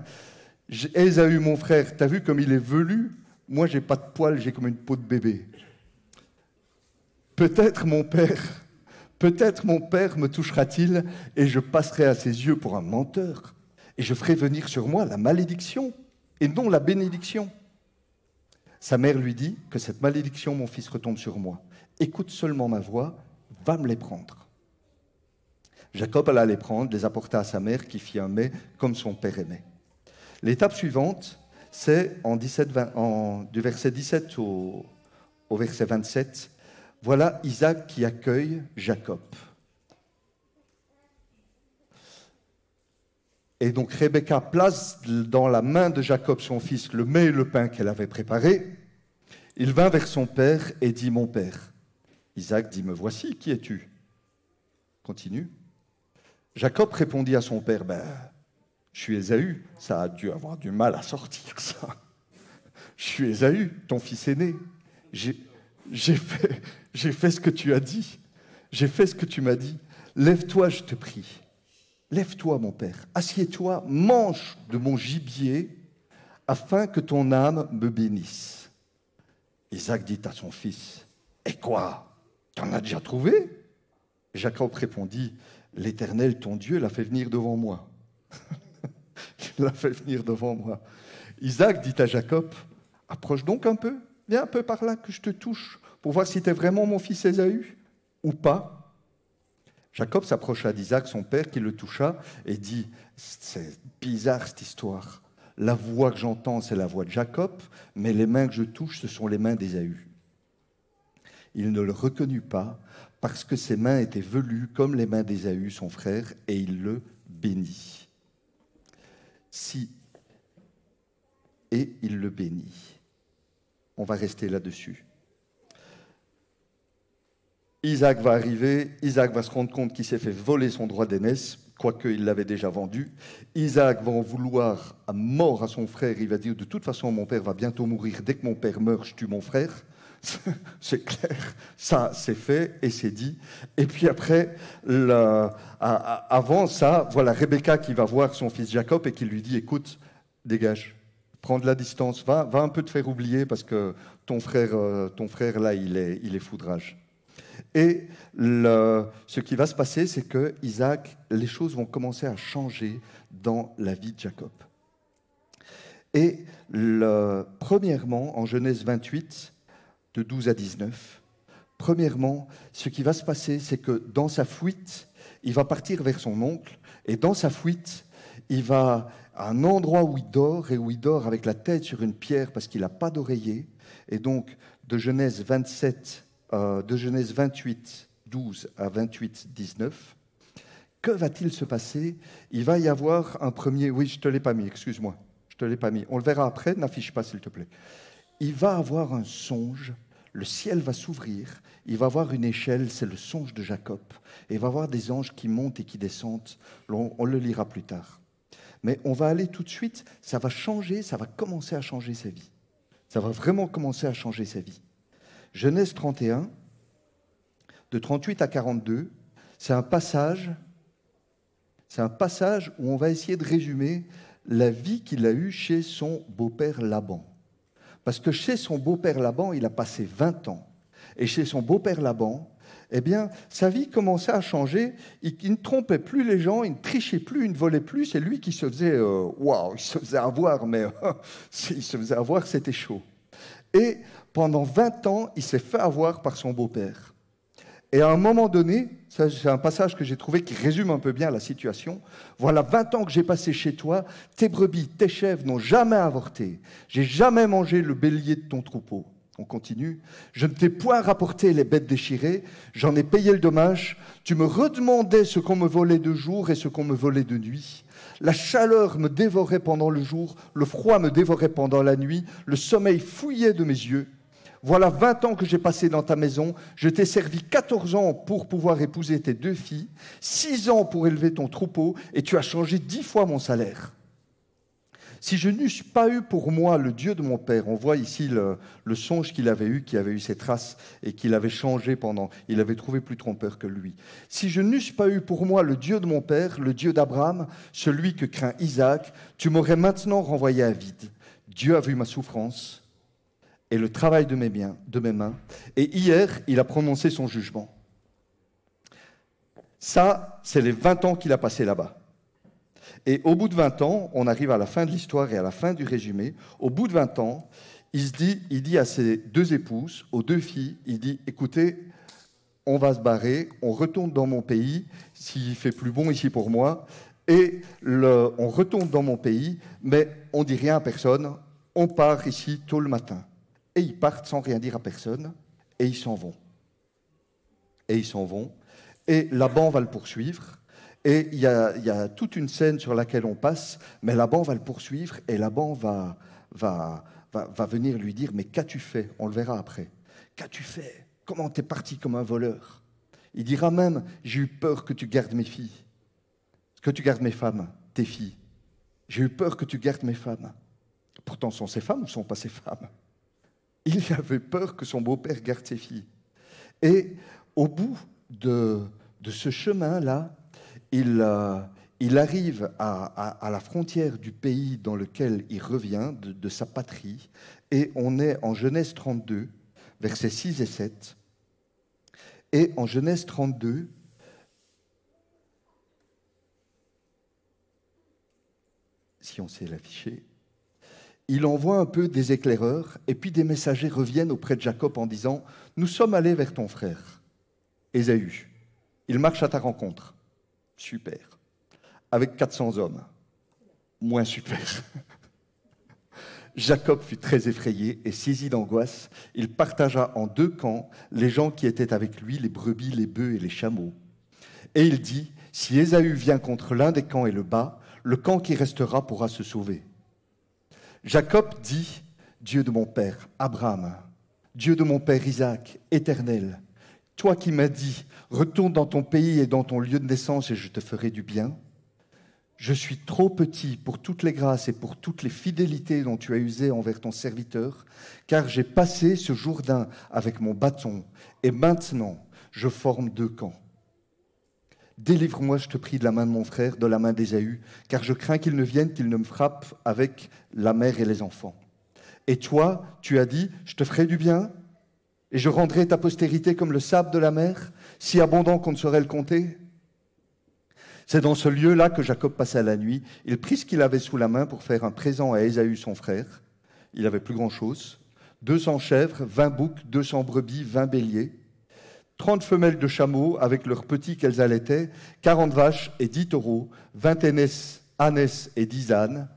Speaker 6: Ésaü, mon frère, t'as vu comme il est velu? Moi, j'ai pas de poils, j'ai comme une peau de bébé. Peut-être mon père me touchera-t-il et je passerai à ses yeux pour un menteur et je ferai venir sur moi la malédiction et non la bénédiction. Sa mère lui dit que cette malédiction, mon fils, retombe sur moi. Écoute seulement ma voix, va me les prendre. Jacob alla les prendre, les apporta à sa mère qui fit un mets comme son père aimait. L'étape suivante, c'est du verset 17 au verset 27. Voilà Isaac qui accueille Jacob. Et donc Rebecca place dans la main de Jacob, son fils, le mets et le pain qu'elle avait préparé. Il vint vers son père et dit, « Mon père. » Isaac dit, « Me voici, qui es-tu » Continue. Jacob répondit à son père, « Ben, je suis Ésaü. » Ça a dû avoir du mal à sortir, ça. « Je suis Ésaü, ton fils aîné. J'ai fait ce que tu as dit. J'ai fait ce que tu m'as dit. Lève-toi, je te prie. Lève-toi, mon père. Assieds-toi, mange de mon gibier, afin que ton âme me bénisse. » Isaac dit à son fils, « Et quoi? T'en as déjà trouvé ?» Jacob répondit, « L'Éternel, ton Dieu, l'a fait venir devant moi. » Il l'a fait venir devant moi. Isaac dit à Jacob, « Approche donc un peu. Viens un peu par là, que je te touche, pour voir si tu es vraiment mon fils Ésaü ou pas. » Jacob s'approcha d'Isaac, son père, qui le toucha, et dit, « C'est bizarre cette histoire. La voix que j'entends, c'est la voix de Jacob, mais les mains que je touche, ce sont les mains d'Ésaü. » Il ne le reconnut pas, parce que ses mains étaient velues comme les mains d'Ésaü, son frère, et il le bénit. Et il le bénit. On va rester là-dessus. Isaac va arriver, Isaac va se rendre compte qu'il s'est fait voler son droit d'aînesse, quoique il l'avait déjà vendu. Isaac va en vouloir à mort à son frère, il va dire, de toute façon, mon père va bientôt mourir, dès que mon père meurt, je tue mon frère. C'est clair, ça c'est fait et c'est dit. Et puis après, avant ça, voilà Rebecca qui va voir son fils Jacob et qui lui dit, écoute, dégage, prends de la distance, va un peu te faire oublier parce que ton frère là, il est foudrage. Et ce qui va se passer, c'est que Isaac, les choses vont commencer à changer dans la vie de Jacob. Et premièrement, en Genèse 28, de 12 à 19, premièrement, ce qui va se passer, c'est que dans sa fuite, il va partir vers son oncle, et dans sa fuite, il va à un endroit où il dort, et où il dort avec la tête sur une pierre parce qu'il n'a pas d'oreiller. Et donc, de Genèse 28, 12 à 28, 19, que va-t-il se passer? Il va y avoir un premier... Oui, je ne te l'ai pas mis, excuse-moi, je ne te l'ai pas mis. On le verra après, n'affiche pas, s'il te plaît. Il va avoir un songe, le ciel va s'ouvrir, il va avoir une échelle, c'est le songe de Jacob, et il va avoir des anges qui montent et qui descendent, on le lira plus tard. Mais on va aller tout de suite, ça va changer, ça va commencer à changer sa vie. Ça va vraiment commencer à changer sa vie. Genèse 31, de 38 à 42, c'est un passage où on va essayer de résumer la vie qu'il a eue chez son beau-père Laban. Parce que chez son beau-père Laban, il a passé 20 ans. Et chez son beau-père Laban, eh bien, sa vie commençait à changer. Il ne trompait plus les gens, il ne trichait plus, il ne volait plus. C'est lui qui se faisait, il se faisait avoir, mais il se faisait avoir, c'était chaud. Et pendant 20 ans, il s'est fait avoir par son beau-père. Et à un moment donné, ça, c'est un passage que j'ai trouvé qui résume un peu bien la situation. Voilà 20 ans que j'ai passé chez toi, tes brebis, tes chèvres n'ont jamais avorté. J'ai jamais mangé le bélier de ton troupeau. On continue. Je ne t'ai point rapporté les bêtes déchirées, j'en ai payé le dommage. Tu me redemandais ce qu'on me volait de jour et ce qu'on me volait de nuit. La chaleur me dévorait pendant le jour, le froid me dévorait pendant la nuit, le sommeil fouillait de mes yeux. Voilà 20 ans que j'ai passé dans ta maison, je t'ai servi 14 ans pour pouvoir épouser tes 2 filles, 6 ans pour élever ton troupeau, et tu as changé 10 fois mon salaire. Si je n'eusse pas eu pour moi le Dieu de mon père, on voit ici le songe qu'il avait eu, qui avait eu ses traces et qu'il avait changé pendant, il avait trouvé plus trompeur que lui. Si je n'eusse pas eu pour moi le Dieu de mon père, le Dieu d'Abraham, celui que craint Isaac, tu m'aurais maintenant renvoyé à vide. Dieu a vu ma souffrance et le travail de mes mains, et hier, il a prononcé son jugement. Ça, c'est les 20 ans qu'il a passé là-bas. Et au bout de 20 ans, on arrive à la fin de l'histoire et à la fin du résumé. Au bout de 20 ans, il dit à ses 2 épouses, aux 2 filles, il dit, écoutez, on va se barrer, on retourne dans mon pays, s'il fait plus bon ici pour moi, et on retourne dans mon pays, mais on ne dit rien à personne, on part ici tôt le matin. Et ils partent sans rien dire à personne, et ils s'en vont. Et Laban va le poursuivre. Et il y a toute une scène sur laquelle on passe, mais Laban va le poursuivre et Laban va venir lui dire « Mais qu'as-tu fait ?» On le verra après. « Qu'as-tu fait? Comment t'es parti comme un voleur ?» Il dira même « J'ai eu peur que tu gardes mes filles, que tu gardes mes femmes, tes filles. J'ai eu peur que tu gardes mes femmes. » Pourtant, sont ses femmes ou sont pas ses femmes? Il avait peur que son beau-père garde ses filles. Et au bout de ce chemin-là, il arrive à la frontière du pays dans lequel il revient, de sa patrie, et on est en Genèse 32, versets 6 et 7. Et en Genèse 32, si on sait l'afficher, il envoie un peu des éclaireurs, et puis des messagers reviennent auprès de Jacob en disant « Nous sommes allés vers ton frère, Ésaü. Il marche à ta rencontre. » Super. Avec 400 hommes. Moins super. Jacob fut très effrayé et saisi d'angoisse. Il partagea en 2 camps les gens qui étaient avec lui, les brebis, les bœufs et les chameaux. Et il dit, si Ésaü vient contre l'un des camps et le bat, le camp qui restera pourra se sauver. Jacob dit, Dieu de mon père, Abraham, Dieu de mon père Isaac, éternel, toi qui m'as dit, retourne dans ton pays et dans ton lieu de naissance et je te ferai du bien. Je suis trop petit pour toutes les grâces et pour toutes les fidélités dont tu as usé envers ton serviteur, car j'ai passé ce Jourdain avec mon bâton et maintenant je forme 2 camps. Délivre-moi, je te prie, de la main de mon frère, de la main d'Ésaü, car je crains qu'il ne vienne, qu'il ne me frappe avec la mère et les enfants. Et toi, tu as dit, je te ferai du bien et je rendrai ta postérité comme le sable de la mer, si abondant qu'on ne saurait le compter. C'est dans ce lieu-là que Jacob passa la nuit. Il prit ce qu'il avait sous la main pour faire un présent à Ésaü son frère. Il n'avait plus grand-chose. 200 chèvres, 20 boucs, 200 brebis, 20 béliers, 30 femelles de chameaux avec leurs petits qu'elles allaitaient, 40 vaches et 10 taureaux, 20 ânesses et 10 ânes.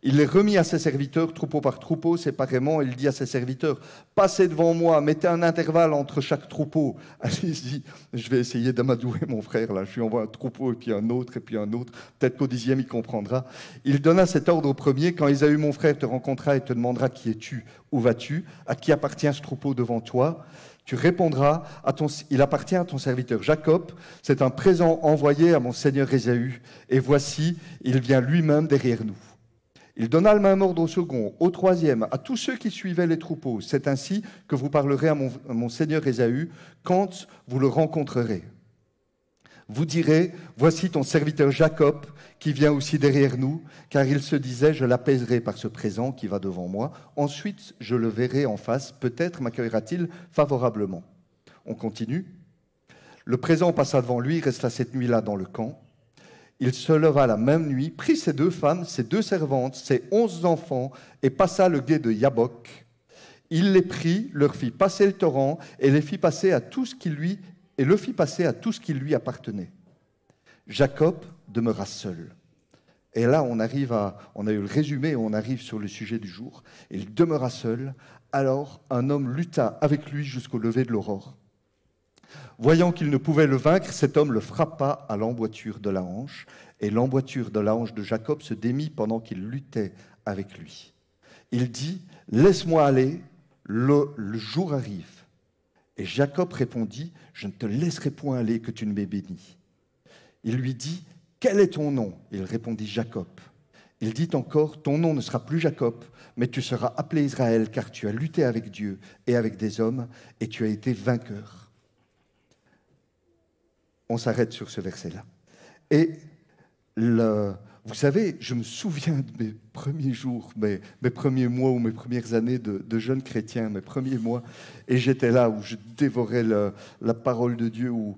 Speaker 6: Il les remit à ses serviteurs, troupeau par troupeau, séparément. Il dit à ses serviteurs, passez devant moi, mettez un intervalle entre chaque troupeau. Allez-y, je vais essayer d'amadouer mon frère, là. Je lui envoie un troupeau, et puis un autre, Peut-être qu'au 10e, il comprendra. Il donna cet ordre au premier, quand Ésaü, mon frère, te rencontrera et te demandera qui es-tu, où vas-tu, à qui appartient ce troupeau devant toi. Tu répondras, il appartient à ton serviteur Jacob, c'est un présent envoyé à mon seigneur Ésaü, et voici, il vient lui-même derrière nous. Il donna le même ordre au second, au troisième, à tous ceux qui suivaient les troupeaux. C'est ainsi que vous parlerez à mon seigneur Ésaü quand vous le rencontrerez. Vous direz, voici ton serviteur Jacob qui vient aussi derrière nous, car il se disait, je l'apaiserai par ce présent qui va devant moi. Ensuite, je le verrai en face, peut-être m'accueillera-t-il favorablement. On continue. Le présent passa devant lui, resta cette nuit-là dans le camp. Il se leva la même nuit, prit ses 2 femmes, ses 2 servantes, ses 11 enfants, et passa le gué de Yabok. Il les prit, leur fit passer le torrent, et le fit passer à tout ce qui lui appartenait. Jacob demeura seul. Et là, on a eu le résumé, on arrive sur le sujet du jour. Il demeura seul, alors un homme lutta avec lui jusqu'au lever de l'aurore. Voyant qu'il ne pouvait le vaincre, cet homme le frappa à l'emboîture de la hanche, et l'emboîture de la hanche de Jacob se démit pendant qu'il luttait avec lui. Il dit, « Laisse-moi aller, le jour arrive. » Et Jacob répondit, « Je ne te laisserai point aller que tu ne m'aies béni. » Il lui dit, « Quel est ton nom ?» Il répondit, « Jacob. » Il dit encore, « Ton nom ne sera plus Jacob, mais tu seras appelé Israël, car tu as lutté avec Dieu et avec des hommes, et tu as été vainqueur. » On s'arrête sur ce verset-là. Et vous savez, je me souviens de mes premiers jours, mes premiers mois ou mes premières années de jeune chrétien, mes premiers mois, et j'étais là où je dévorais la parole de Dieu, où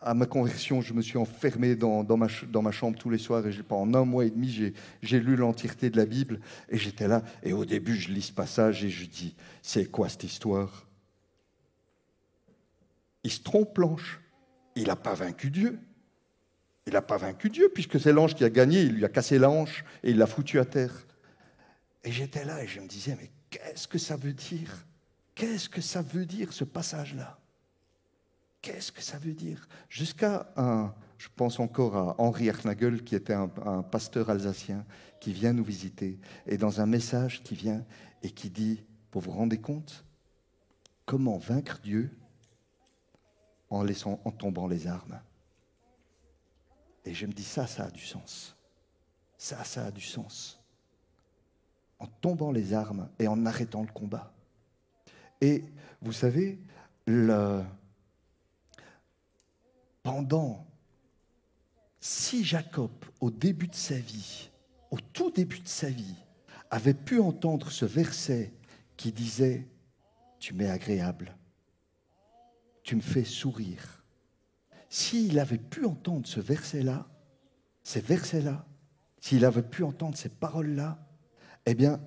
Speaker 6: à ma conversion, je me suis enfermé dans ma chambre tous les soirs, et pendant 1 mois et demi, j'ai lu l'entièreté de la Bible, et j'étais là, et au début, je lis ce passage, et je dis, c'est quoi cette histoire? Il se trompe, l'ange. Il n'a pas vaincu Dieu. Il n'a pas vaincu Dieu, puisque c'est l'ange qui a gagné, il lui a cassé la hanche et il l'a foutu à terre. Et j'étais là et je me disais, mais qu'est-ce que ça veut dire? Qu'est-ce que ça veut dire, ce passage-là? Qu'est-ce que ça veut dire? Jusqu'à je pense encore à Henri Arnagel, qui était un pasteur alsacien, qui vient nous visiter, et dans un message qui vient et qui dit, vous vous rendez compte? Comment vaincre Dieu? En tombant les armes. Et je me dis, ça a du sens. Ça a du sens. En tombant les armes et en arrêtant le combat. Et vous savez, si Jacob, au début de sa vie, au tout début de sa vie, avait pu entendre ce verset qui disait, tu m'es agréable, tu me fais sourire. S'il avait pu entendre ces versets-là, s'il avait pu entendre ces paroles-là, eh bien,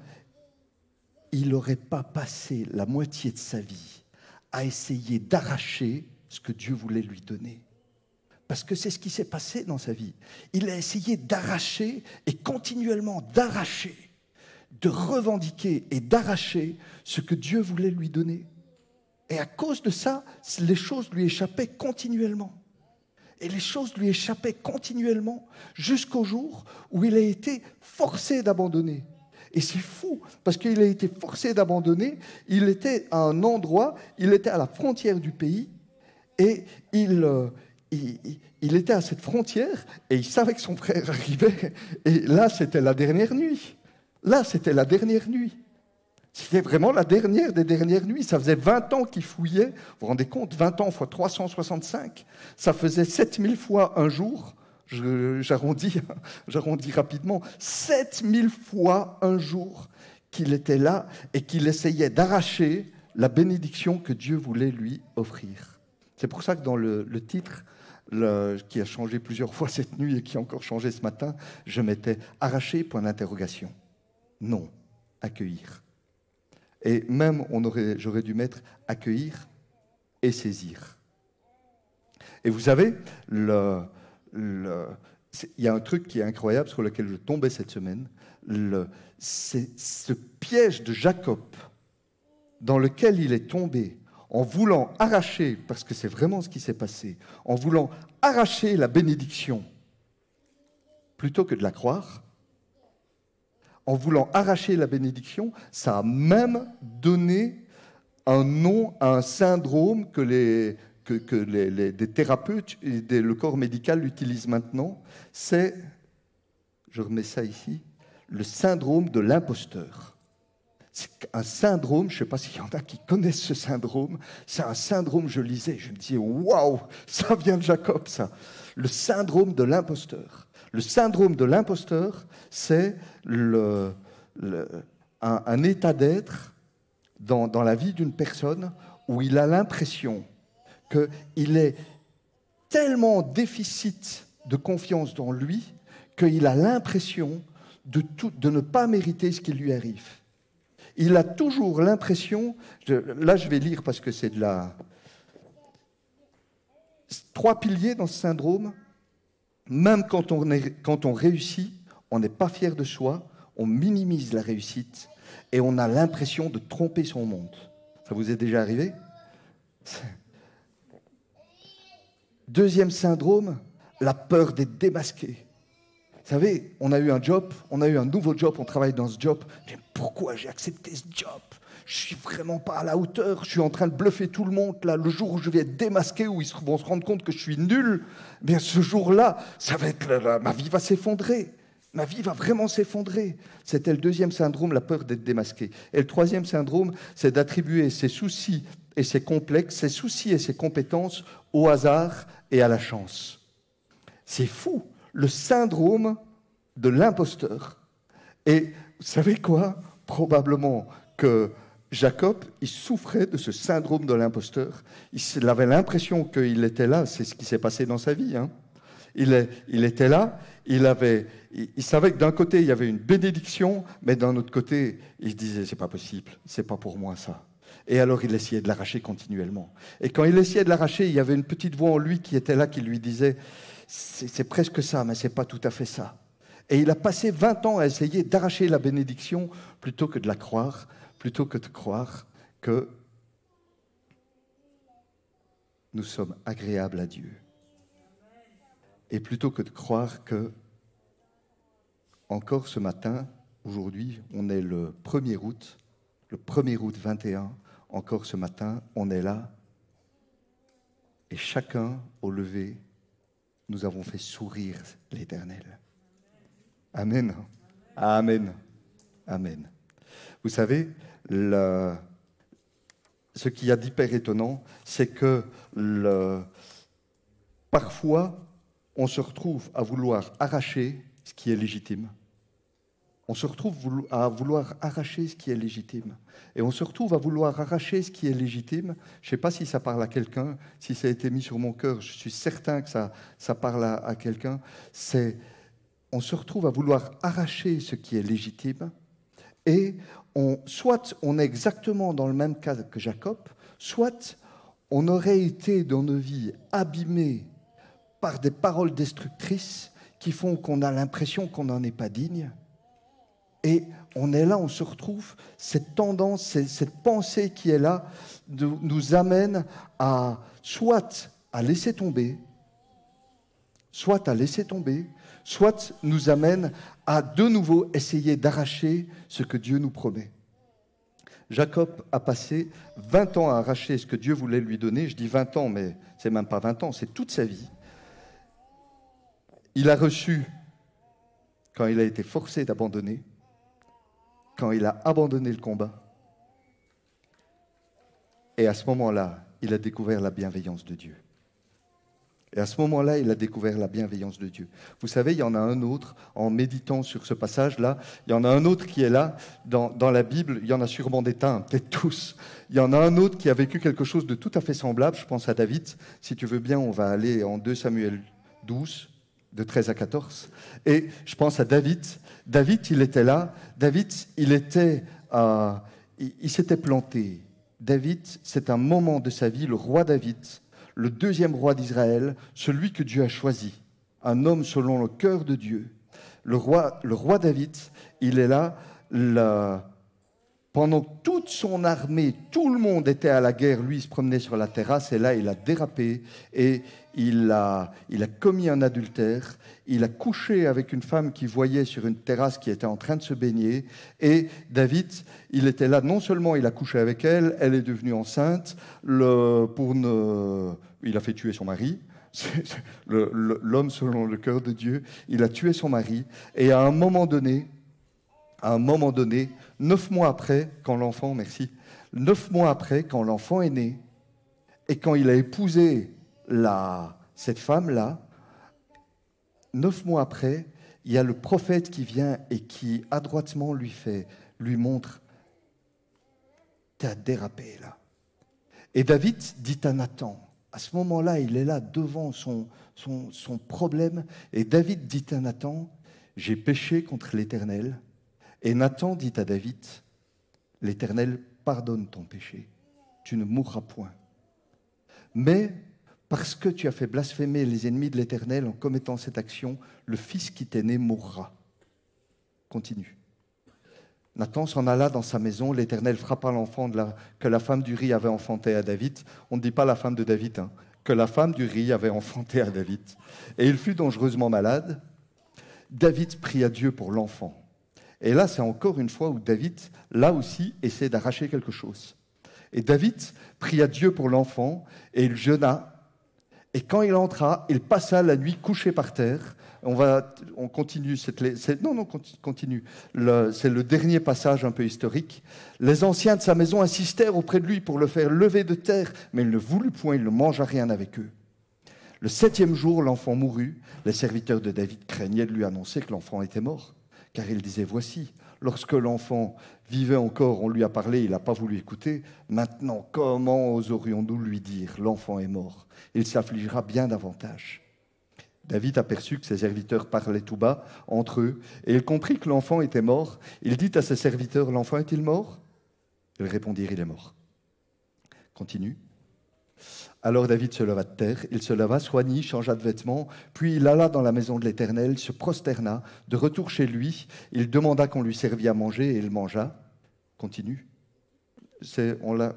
Speaker 6: il n'aurait pas passé la moitié de sa vie à essayer d'arracher ce que Dieu voulait lui donner. Parce que c'est ce qui s'est passé dans sa vie. Il a essayé d'arracher et continuellement d'arracher, de revendiquer et d'arracher ce que Dieu voulait lui donner. Et à cause de ça, les choses lui échappaient continuellement. Et les choses lui échappaient continuellement jusqu'au jour où il a été forcé d'abandonner. Et c'est fou, parce qu'il a été forcé d'abandonner. Il était à un endroit, il était à la frontière du pays, et il était à cette frontière, et il savait que son frère arrivait. Et là, c'était la dernière nuit. C'était vraiment la dernière des dernières nuits. Ça faisait 20 ans qu'il fouillait. Vous vous rendez compte, 20 ans fois 365. Ça faisait 7000 fois un jour. J'arrondis rapidement. 7000 fois un jour qu'il était là et qu'il essayait d'arracher la bénédiction que Dieu voulait lui offrir. C'est pour ça que dans le titre, qui a changé plusieurs fois cette nuit et qui a encore changé ce matin, je mettais « arracher » point d'interrogation. Non, accueillir. Et même, j'aurais dû mettre « accueillir et saisir ». Et vous savez, il y a un truc qui est incroyable sur lequel je tombais cette semaine, c'est ce piège de Jacob dans lequel il est tombé en voulant arracher, parce que c'est vraiment ce qui s'est passé, en voulant arracher la bénédiction plutôt que de la croire. En voulant arracher la bénédiction, ça a même donné un nom à un syndrome que des thérapeutes et le corps médical utilisent maintenant. C'est, je remets ça ici, le syndrome de l'imposteur. C'est un syndrome, je ne sais pas s'il y en a qui connaissent ce syndrome, c'est un syndrome, je lisais, je me disais, waouh, ça vient de Jacob, ça. Le syndrome de l'imposteur. Le syndrome de l'imposteur, c'est un état d'être dans la vie d'une personne où il a l'impression qu'il est tellement en déficit de confiance dans lui qu'il a l'impression de ne pas mériter ce qui lui arrive. Il a toujours l'impression, là je vais lire parce que c'est de la... 3 piliers dans ce syndrome. Même quand on réussit, on n'est pas fier de soi, on minimise la réussite et on a l'impression de tromper son monde. Ça vous est déjà arrivé ? Deuxième syndrome, la peur d'être démasqué. Vous savez, on a eu un job, on a eu un nouveau job, on travaille dans ce job. Mais pourquoi j'ai accepté ce job ? Je suis vraiment pas à la hauteur, je suis en train de bluffer tout le monde. Là, le jour où je vais être démasqué, où ils vont se rendre compte que je suis nul, eh bien ce jour-là, ça va être ma vie va s'effondrer. Ma vie va vraiment s'effondrer. C'était le deuxième syndrome, la peur d'être démasqué. Et le troisième syndrome, c'est d'attribuer ses soucis et ses complexes, ses soucis et ses compétences au hasard et à la chance. C'est fou. Le syndrome de l'imposteur. Et vous savez quoi ? Probablement que Jacob, il souffrait de ce syndrome de l'imposteur. Il avait l'impression qu'il était là, c'est ce qui s'est passé dans sa vie. Hein. Il était là, il savait que d'un côté, il y avait une bénédiction, mais d'un autre côté, il se disait, c'est pas possible, c'est pas pour moi ça. Et alors, il essayait de l'arracher continuellement. Et quand il essayait de l'arracher, il y avait une petite voix en lui qui était là, qui lui disait, c'est presque ça, mais c'est pas tout à fait ça. Et il a passé 20 ans à essayer d'arracher la bénédiction plutôt que de la croire, plutôt que de croire que nous sommes agréables à Dieu. Et plutôt que de croire que, encore ce matin, aujourd'hui, on est le 1er août 21, encore ce matin, on est là, et chacun, au lever, nous avons fait sourire l'Éternel. Amen. Amen. Amen. Vous savez, ce qu'il y a d'hyper étonnant, c'est que parfois, on se retrouve à vouloir arracher ce qui est légitime. On se retrouve à vouloir arracher ce qui est légitime. Et on se retrouve à vouloir arracher ce qui est légitime. Je ne sais pas si ça parle à quelqu'un, si ça a été mis sur mon cœur, je suis certain que ça parle à quelqu'un. On se retrouve à vouloir arracher ce qui est légitime. Et soit on est exactement dans le même cas que Jacob, soit on aurait été dans nos vies abîmés par des paroles destructrices qui font qu'on a l'impression qu'on n'en est pas digne. Et on est là, on se retrouve, cette tendance, cette pensée qui est là, nous amène à soit à laisser tomber, soit nous amène à de nouveau essayer d'arracher ce que Dieu nous promet. Jacob a passé 20 ans à arracher ce que Dieu voulait lui donner. Je dis 20 ans, mais c'est même pas 20 ans, c'est toute sa vie. Il a reçu, quand il a été forcé d'abandonner, quand il a abandonné le combat. Et à ce moment-là, il a découvert la bienveillance de Dieu. Et à ce moment-là, il a découvert la bienveillance de Dieu. Vous savez, il y en a un autre, en méditant sur ce passage-là, il y en a un autre qui est là, dans la Bible, il y en a sûrement des tas, peut-être tous. Il y en a un autre qui a vécu quelque chose de tout à fait semblable, je pense à David. Si tu veux bien, on va aller en 2 Samuel 12, de 13 à 14. Et je pense à David. David, il était là. David, il s'était planté. David, c'est un moment de sa vie, le roi David, le 2e roi d'Israël, celui que Dieu a choisi, un homme selon le cœur de Dieu. Le roi David, il est là, Pendant que toute son armée, tout le monde était à la guerre, lui il se promenait sur la terrasse et là il a dérapé et il a commis un adultère. Il a couché avec une femme qu'il voyait sur une terrasse qui était en train de se baigner. Et David, il était là, non seulement il a couché avec elle, elle est devenue enceinte, il a fait tuer son mari. L'homme selon le cœur de Dieu, il a tué son mari. Et à un moment donné, 9 mois après, quand l'enfant est né, et quand il a épousé cette femme-là, 9 mois après, il y a le prophète qui vient et qui adroitement lui montre, t'as dérapé là. Et David dit à Nathan, à ce moment-là, il est là devant son problème, et David dit à Nathan, j'ai péché contre l'Éternel. Et Nathan dit à David, l'Éternel pardonne ton péché, tu ne mourras point. Mais parce que tu as fait blasphémer les ennemis de l'Éternel en commettant cette action, le fils qui t'est né mourra. Continue. Nathan s'en alla dans sa maison, l'Éternel frappa l'enfant que la femme d'Uri avait enfanté à David. On ne dit pas la femme de David, hein, que la femme d'Uri avait enfanté à David. Et il fut dangereusement malade. David pria Dieu pour l'enfant. Et là, c'est encore une fois où David, là aussi, essaie d'arracher quelque chose. Et David pria Dieu pour l'enfant, et il jeûna. Et quand il entra, il passa la nuit couché par terre. On continue. Continue. C'est le dernier passage un peu historique. Les anciens de sa maison insistèrent auprès de lui pour le faire lever de terre, mais il ne voulut point, il ne mangea rien avec eux. Le 7e jour, l'enfant mourut. Les serviteurs de David craignaient de lui annoncer que l'enfant était mort. Car il disait, voici, lorsque l'enfant vivait encore, on lui a parlé, il n'a pas voulu écouter. Maintenant, comment oserions-nous lui dire, l'enfant est mort? Il s'affligera bien davantage. David aperçut que ses serviteurs parlaient tout bas entre eux, et il comprit que l'enfant était mort. Il dit à ses serviteurs, l'enfant est-il mort? Ils répondirent, il est mort. Continue. Alors David se leva de terre, il se leva, soignit, changea de vêtements, puis il alla dans la maison de l'Éternel, se prosterna. De retour chez lui, il demanda qu'on lui servît à manger et il mangea. Continue.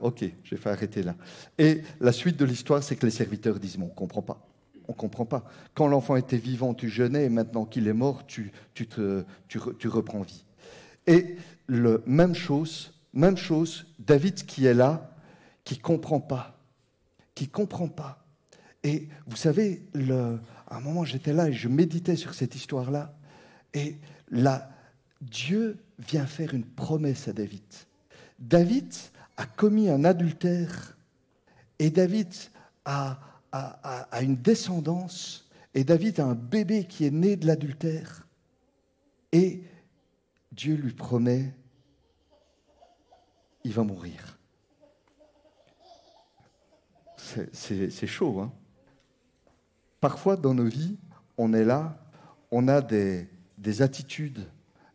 Speaker 6: Ok, j'ai fait arrêter là. Et la suite de l'histoire, c'est que les serviteurs disent, on ne comprend pas. On ne comprend pas. Quand l'enfant était vivant, tu jeûnais, et maintenant qu'il est mort, tu reprends vie. Et même chose, David qui est là, qui ne comprend pas. Et vous savez, à un moment j'étais là et je méditais sur cette histoire-là. Et là, Dieu vient faire une promesse à David. David a commis un adultère et David a une descendance et David a un bébé qui est né de l'adultère. Et Dieu lui promet, il va mourir. C'est chaud, hein? Parfois, dans nos vies, on est là, on a des attitudes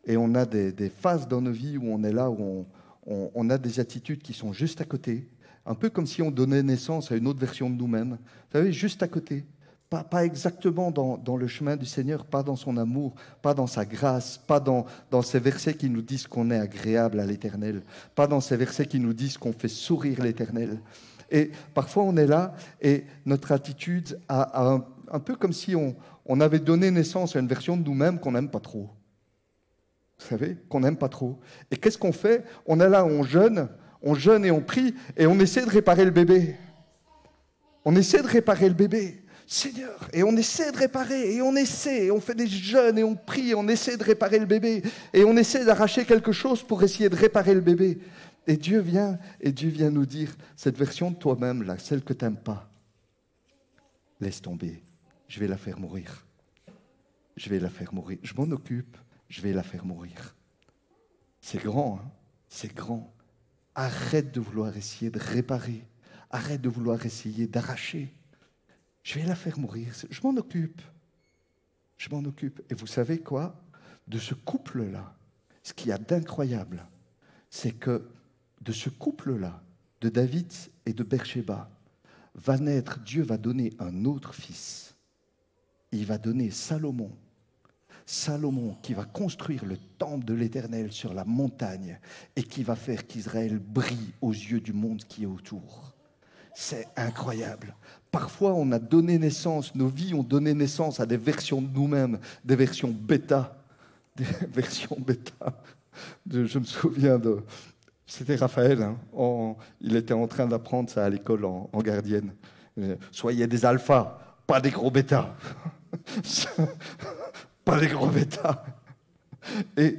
Speaker 6: et on a des phases dans nos vies où on est là, où on a des attitudes qui sont juste à côté, un peu comme si on donnait naissance à une autre version de nous-mêmes. Vous savez, juste à côté. Pas exactement dans le chemin du Seigneur, pas dans son amour, pas dans sa grâce, pas dans ces versets qui nous disent qu'on est agréable à l'Éternel, pas dans ces versets qui nous disent qu'on fait sourire l'Éternel. Et parfois, on est là et notre attitude a un peu comme si on avait donné naissance à une version de nous-mêmes qu'on n'aime pas trop. Vous savez, qu'on n'aime pas trop. Et qu'est-ce qu'on fait? On est là, on jeûne et on prie et on essaie de réparer le bébé. On essaie de réparer le bébé. Seigneur, et on essaie de réparer, et on fait des jeûnes, et on prie, et on essaie de réparer le bébé, et on essaie d'arracher quelque chose pour essayer de réparer le bébé. Et Dieu vient nous dire, cette version de toi-même, là, celle que tu n'aimes pas, laisse tomber, je vais la faire mourir. Je vais la faire mourir. Je m'en occupe, je vais la faire mourir. C'est grand, hein? C'est grand. Arrête de vouloir essayer de réparer, arrête de vouloir essayer d'arracher. Je vais la faire mourir, je m'en occupe. Je m'en occupe. Et vous savez quoi? De ce couple-là, ce qu'il y a d'incroyable, c'est que de ce couple-là, de David et de Bersheba, va naître, Dieu va donner un autre fils. Il va donner Salomon. Salomon qui va construire le temple de l'Éternel sur la montagne et qui va faire qu'Israël brille aux yeux du monde qui est autour. C'est incroyable. Parfois, on a donné naissance, nos vies ont donné naissance à des versions de nous-mêmes, des versions bêta. Des versions bêta. Je me souviens de... C'était Raphaël, hein, il était en train d'apprendre ça à l'école en gardienne. Soyez des alphas, pas des gros bêtas. Pas des gros bêtas. Et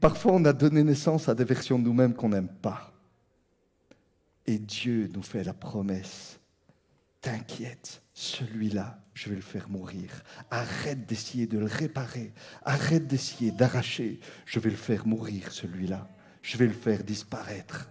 Speaker 6: parfois, on a donné naissance à des versions de nous-mêmes qu'on n'aime pas. Et Dieu nous fait la promesse. T'inquiète, celui-là, je vais le faire mourir. Arrête d'essayer de le réparer. Arrête d'essayer d'arracher. Je vais le faire mourir, celui-là. Je vais le faire disparaître.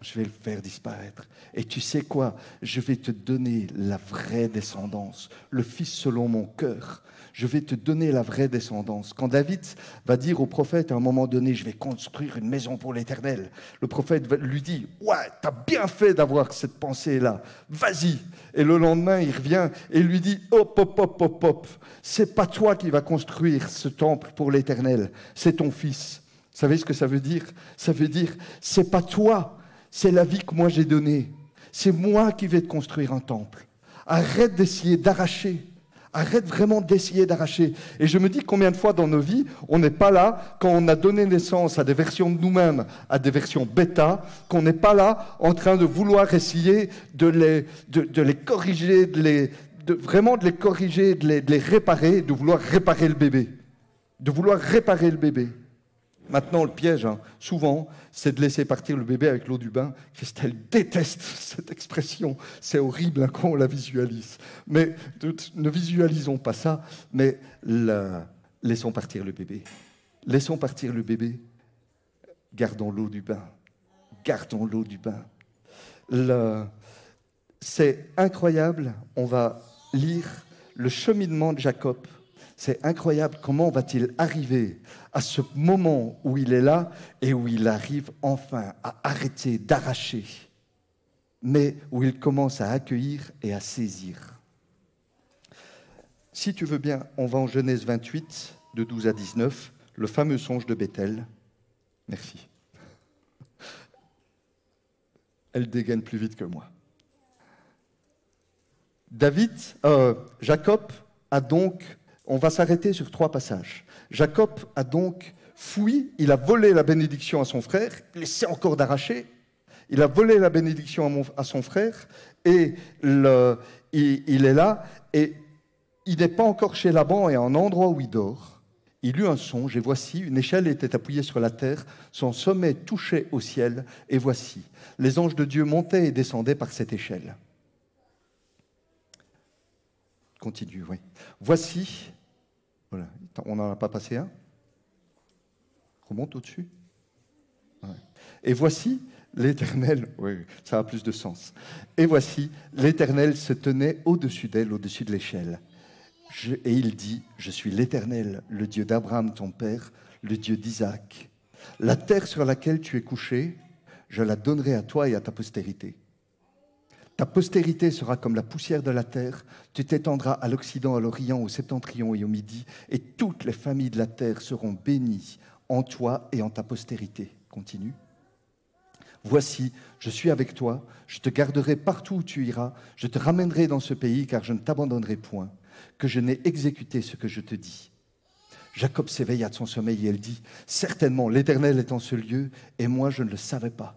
Speaker 6: Je vais le faire disparaître. Et tu sais quoi? Je vais te donner la vraie descendance, le fils selon mon cœur. Je vais te donner la vraie descendance. Quand David va dire au prophète à un moment donné, je vais construire une maison pour l'Éternel, le prophète lui dit, ouais, t'as bien fait d'avoir cette pensée-là, vas-y. Et le lendemain, il revient et lui dit, hop, hop, hop, hop, hop, c'est pas toi qui vas construire ce temple pour l'Éternel, c'est ton fils. Vous savez ce que ça veut dire? Ça veut dire, c'est pas toi, c'est la vie que moi j'ai donnée. C'est moi qui vais te construire un temple. Arrête d'essayer d'arracher. Arrête vraiment d'essayer d'arracher. Et je me dis combien de fois dans nos vies, on n'est pas là quand on a donné naissance à des versions de nous-mêmes, à des versions bêta, qu'on n'est pas là en train de vouloir essayer de les corriger, vraiment de les corriger, de les réparer, de vouloir réparer le bébé. De vouloir réparer le bébé. Maintenant, le piège, hein, souvent, c'est de laisser partir le bébé avec l'eau du bain. Christelle déteste cette expression. C'est horrible hein, quand on la visualise. Mais ne visualisons pas ça, mais laissons partir le bébé. Laissons partir le bébé. Gardons l'eau du bain. Gardons l'eau du bain. C'est incroyable. On va lire le cheminement de Jacob. C'est incroyable, comment va-t-il arriver à ce moment où il est là et où il arrive enfin à arrêter d'arracher, mais où il commence à accueillir et à saisir. Si tu veux bien, on va en Genèse 28, de 12 à 19, le fameux songe de Bethel. Merci. Elle dégaine plus vite que moi. Jacob a donc... On va s'arrêter sur 3 passages. Jacob a donc fui, il a volé la bénédiction à son frère, il essaie encore d'arracher, il a volé la bénédiction à son frère, et il est là, et il n'est pas encore chez Laban, et à un endroit où il dort, il eut un songe, et voici, une échelle était appuyée sur la terre, son sommet touchait au ciel, et voici, les anges de Dieu montaient et descendaient par cette échelle. Continue, oui. Voici... Voilà. On n'en a pas passé un? Remonte au-dessus. Ouais. Et voici l'Éternel, oui, ça a plus de sens. Et voici, l'Éternel se tenait au-dessus d'elle, au-dessus de l'échelle. Et il dit, je suis l'Éternel, le Dieu d'Abraham, ton père, le Dieu d'Isaac. La terre sur laquelle tu es couché, je la donnerai à toi et à ta postérité. Ta postérité sera comme la poussière de la terre, tu t'étendras à l'Occident, à l'Orient, au Septentrion et au Midi, et toutes les familles de la terre seront bénies en toi et en ta postérité. Continue. Voici, je suis avec toi, je te garderai partout où tu iras, je te ramènerai dans ce pays, car je ne t'abandonnerai point, que je n'ai exécuté ce que je te dis. Jacob s'éveilla de son sommeil et elle dit, certainement l'Éternel est en ce lieu, et moi je ne le savais pas.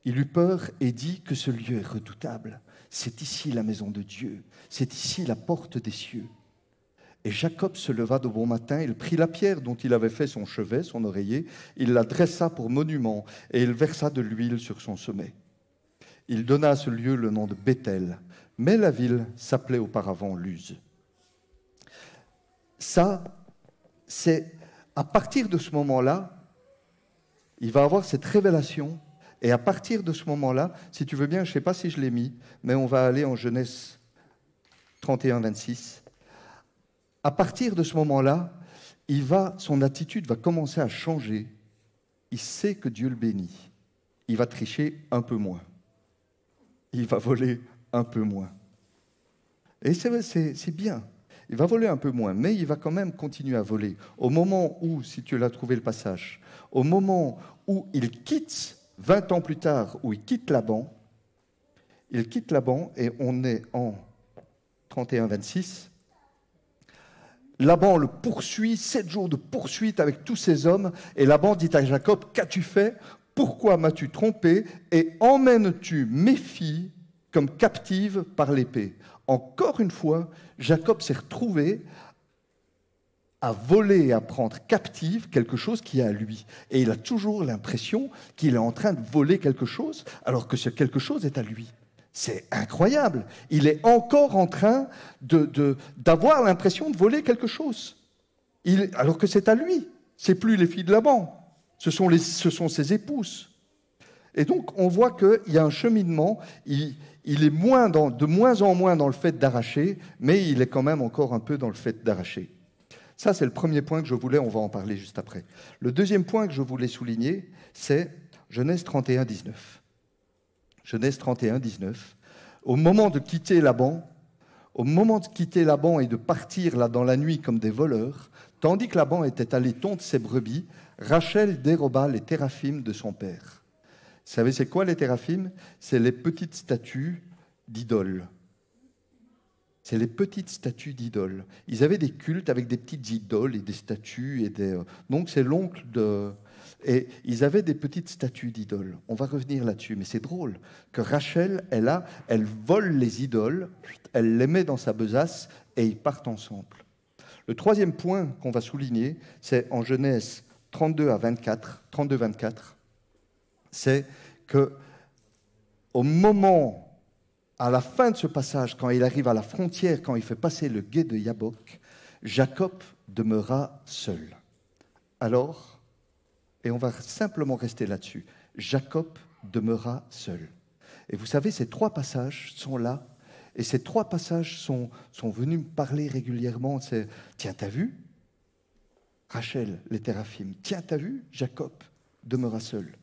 Speaker 6: Il eut peur et dit que ce lieu est redoutable. C'est ici la maison de Dieu. C'est ici la porte des cieux. Et Jacob se leva de bon matin. Il prit la pierre dont il avait fait son chevet, son oreiller. Il la dressa pour monument et il versa de l'huile sur son sommet. Il donna à ce lieu le nom de Bethel. Mais la ville s'appelait auparavant Luz. Ça, c'est à partir de ce moment-là, il va avoir cette révélation. Et à partir de ce moment-là, si tu veux bien, je ne sais pas si je l'ai mis, mais on va aller en Genèse 31-26. À partir de ce moment-là, son attitude va commencer à changer. Il sait que Dieu le bénit. Il va tricher un peu moins. Il va voler un peu moins. Et c'est bien. Il va voler un peu moins, mais il va quand même continuer à voler. Au moment où, si tu l'as trouvé le passage, au moment où il quitte, 20 ans plus tard, où il quitte Laban et on est en 31-26. Laban le poursuit, 7 jours de poursuite avec tous ses hommes, et Laban dit à Jacob, qu'as-tu fait? Pourquoi m'as-tu trompé? Et emmènes-tu mes filles comme captives par l'épée? Encore une fois, Jacob s'est retrouvé à voler et à prendre captive quelque chose qui est à lui. Et il a toujours l'impression qu'il est en train de voler quelque chose, alors que ce quelque chose est à lui. C'est incroyable. Il est encore en train d'avoir l'impression de voler quelque chose, alors que c'est à lui. C'est plus les filles de Laban, ce sont ses épouses. Et donc, on voit qu'il y a un cheminement. Il est de moins en moins dans le fait d'arracher, mais il est quand même encore un peu dans le fait d'arracher. Ça, c'est le premier point que je voulais, on va en parler juste après. Le deuxième point que je voulais souligner, c'est Genèse 31, 19. Genèse 31, 19. Au moment de quitter Laban et de partir là dans la nuit comme des voleurs, tandis que Laban était allé tondre ses brebis, Rachel déroba les téraphim de son père. Vous savez, c'est quoi les téraphim? C'est les petites statues d'idoles. C'est les petites statues d'idoles. Ils avaient des cultes avec des petites idoles et des statues. Donc c'est l'oncle de... Et ils avaient des petites statues d'idoles. On va revenir là-dessus, mais c'est drôle que Rachel, elle vole les idoles, elle les met dans sa besace et ils partent ensemble. Le troisième point qu'on va souligner, c'est en Genèse 32-24, c'est que au moment, à la fin de ce passage, quand il arrive à la frontière, quand il fait passer le gué de Yabok, Jacob demeura seul. Alors, et on va simplement rester là-dessus, Jacob demeura seul. Et vous savez, ces trois passages sont là, et ces trois passages sont venus me parler régulièrement. C'est, tiens, t'as vu Rachel, les téraphim. Tiens, t'as vu Jacob demeura seul.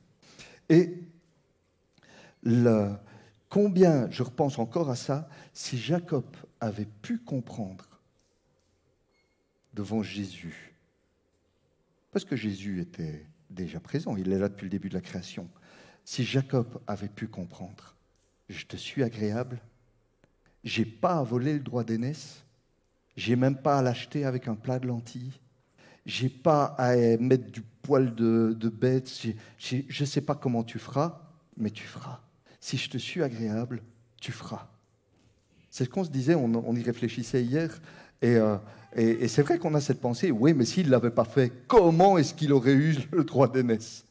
Speaker 6: Et combien, je repense encore à ça, si Jacob avait pu comprendre devant Jésus, parce que Jésus était déjà présent, il est là depuis le début de la création, si Jacob avait pu comprendre, je te suis agréable, j'ai pas à voler le droit d'aînesse, j'ai même pas à l'acheter avec un plat de lentilles, j'ai pas à mettre du poil de bête, je sais pas comment tu feras, mais tu feras. Si je te suis agréable, tu feras. C'est ce qu'on se disait, on y réfléchissait hier, et c'est vrai qu'on a cette pensée, oui, mais s'il ne l'avait pas fait, comment est-ce qu'il aurait eu le droit d'aînesse?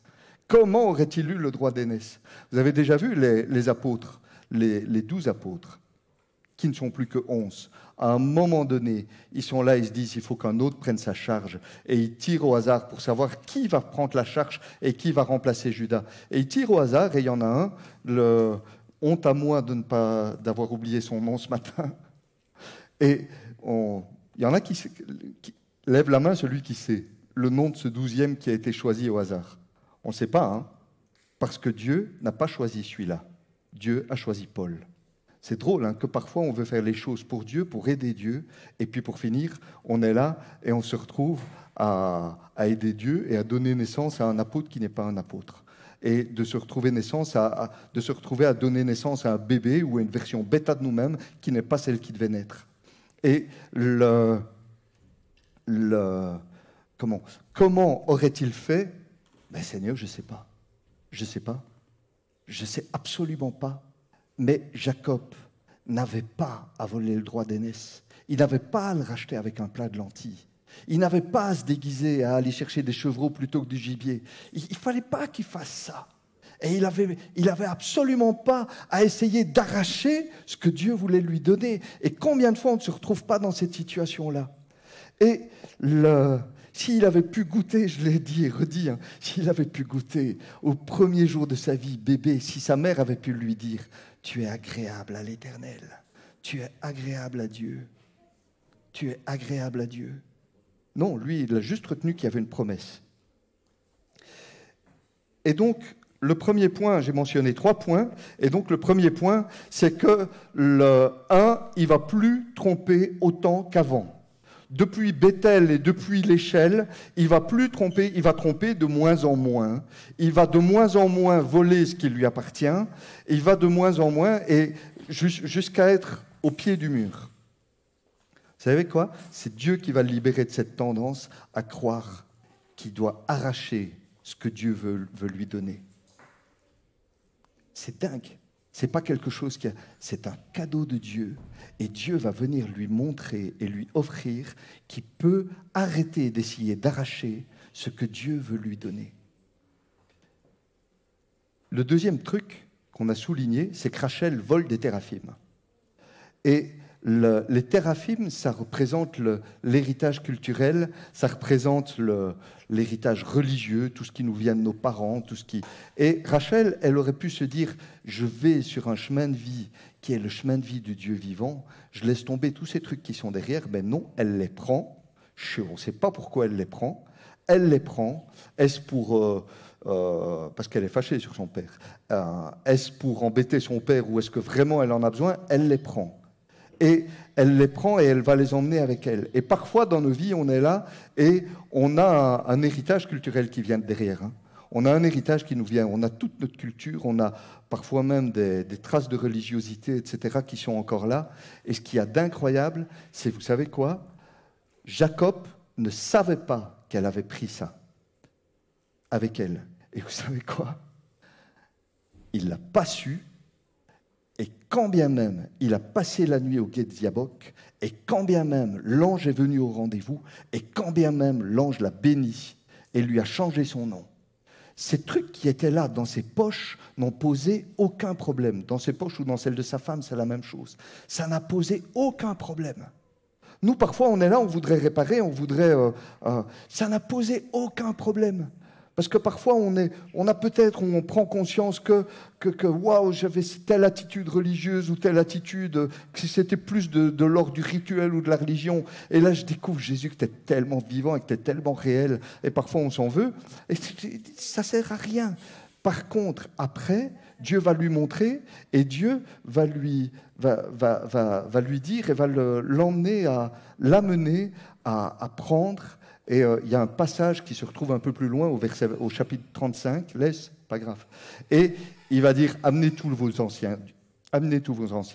Speaker 6: Comment aurait-il eu le droit d'aînesse? Vous avez déjà vu les apôtres, les 12 apôtres, qui ne sont plus que 11. À un moment donné, ils sont là, ils se disent, il faut qu'un autre prenne sa charge. Et ils tirent au hasard pour savoir qui va prendre la charge et qui va remplacer Judas. Et ils tirent au hasard, et il y en a un, honte à moi d'avoir oublié son nom ce matin. Et il y en a qui lève la main, celui qui sait le nom de ce 12e qui a été choisi au hasard. On ne sait pas, hein, parce que Dieu n'a pas choisi celui-là. Dieu a choisi Paul. C'est drôle hein, que parfois on veut faire les choses pour Dieu, pour aider Dieu, et puis pour finir, on est là et on se retrouve à aider Dieu et à donner naissance à un apôtre qui n'est pas un apôtre. Et de se retrouver à donner naissance à un bébé ou à une version bêta de nous-mêmes qui n'est pas celle qui devait naître. Et comment aurait-il fait? Ben Seigneur, je ne sais pas. Je ne sais pas. Je ne sais absolument pas. Mais Jacob n'avait pas à voler le droit d'aînesse. Il n'avait pas à le racheter avec un plat de lentilles. Il n'avait pas à se déguiser, à aller chercher des chevreaux plutôt que du gibier. Il ne fallait pas qu'il fasse ça. Et il avait absolument pas à essayer d'arracher ce que Dieu voulait lui donner. Et combien de fois on ne se retrouve pas dans cette situation-là? Et s'il avait pu goûter, je l'ai dit et redit, hein, s'il avait pu goûter au premier jour de sa vie, bébé, si sa mère avait pu lui dire « Tu es agréable à l'Éternel, tu es agréable à Dieu, tu es agréable à Dieu ». Non, lui, il a juste retenu qu'il y avait une promesse. Et donc, le premier point, j'ai mentionné 3 points, et donc le premier point, c'est que il ne va plus tromper autant qu'avant. depuis Bethel et depuis l'échelle, il va plus tromper, il va tromper de moins en moins. Il va de moins en moins voler ce qui lui appartient. Il va de moins en moins et jusqu'à être au pied du mur. Vous savez quoi? C'est Dieu qui va le libérer de cette tendance à croire qu'il doit arracher ce que Dieu veut lui donner. C'est dingue. Ce n'est pas quelque chose c'est un cadeau de Dieu. Et Dieu va venir lui montrer et lui offrir qu'il peut arrêter d'essayer d'arracher ce que Dieu veut lui donner. Le deuxième truc qu'on a souligné, c'est que Rachel vole des téraphimes. Et les téraphimes, ça représente l'héritage culturel, ça représente l'héritage religieux, tout ce qui nous vient de nos parents, tout ce qui... Et Rachel, elle aurait pu se dire, je vais sur un chemin de vie qui est le chemin de vie du Dieu vivant, je laisse tomber tous ces trucs qui sont derrière. Ben non, elle les prend. On ne sait pas pourquoi elle les prend. Elle les prend. Est-ce pour... parce qu'elle est fâchée sur son père. Est-ce pour embêter son père ou est-ce que vraiment elle en a besoin? Elle les prend. Et elle les prend et elle va les emmener avec elle. Et parfois, dans nos vies, on est là et on a un héritage culturel qui vient de derrière. Hein. On a un héritage qui nous vient. On a toute notre culture, on a parfois même des traces de religiosité, etc., qui sont encore là. Et ce qu'il y a d'incroyable, c'est, vous savez quoi? Jacob ne savait pas qu'elle avait pris ça avec elle. Et vous savez quoi? Il ne l'a pas su. Et quand bien même il a passé la nuit au gué de Yabok, et quand bien même l'ange est venu au rendez-vous, et quand bien même l'ange l'a béni et lui a changé son nom, ces trucs qui étaient là dans ses poches n'ont posé aucun problème. Dans ses poches ou dans celles de sa femme, c'est la même chose. Ça n'a posé aucun problème. Nous, parfois, on est là, on voudrait réparer, ça n'a posé aucun problème. Parce que parfois, on prend conscience que waouh, j'avais telle attitude religieuse ou telle attitude, que c'était plus de l'ordre du rituel ou de la religion. Et là, je découvre Jésus qui était tellement vivant et qui était tellement réel. Et parfois, on s'en veut. Et ça ne sert à rien. Par contre, après, Dieu va lui montrer et Dieu va lui dire et va l'amener à prendre. Et il y a un passage qui se retrouve un peu plus loin, au chapitre 35, laisse, pas grave. Et il va dire, amenez tous vos anciens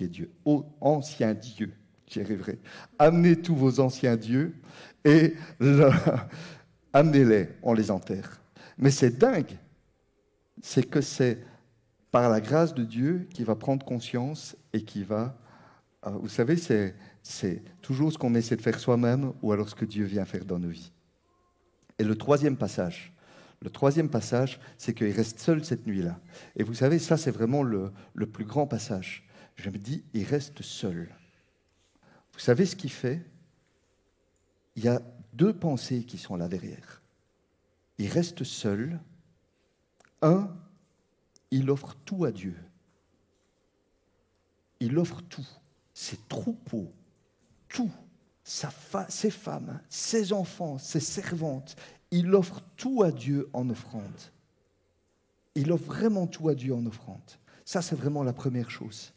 Speaker 6: dieux, anciens dieux, j'y arriverai. Amenez tous vos anciens dieux et amenez-les, on les enterre. Mais c'est dingue, c'est que c'est par la grâce de Dieu qu'il va prendre conscience et qui va... vous savez, c'est toujours ce qu'on essaie de faire soi-même ou alors ce que Dieu vient faire dans nos vies. Et le troisième passage, c'est qu'il reste seul cette nuit-là. Et vous savez, ça, c'est vraiment le plus grand passage. Je me dis, il reste seul. Vous savez ce qu'il fait? Il y a deux pensées qui sont là derrière. Il reste seul. Un, il offre tout à Dieu. Il offre tout. Ses troupeaux, tout. Ses femmes, ses enfants, ses servantes, il offre tout à Dieu en offrande. Il offre vraiment tout à Dieu en offrande. Ça, c'est vraiment la première chose.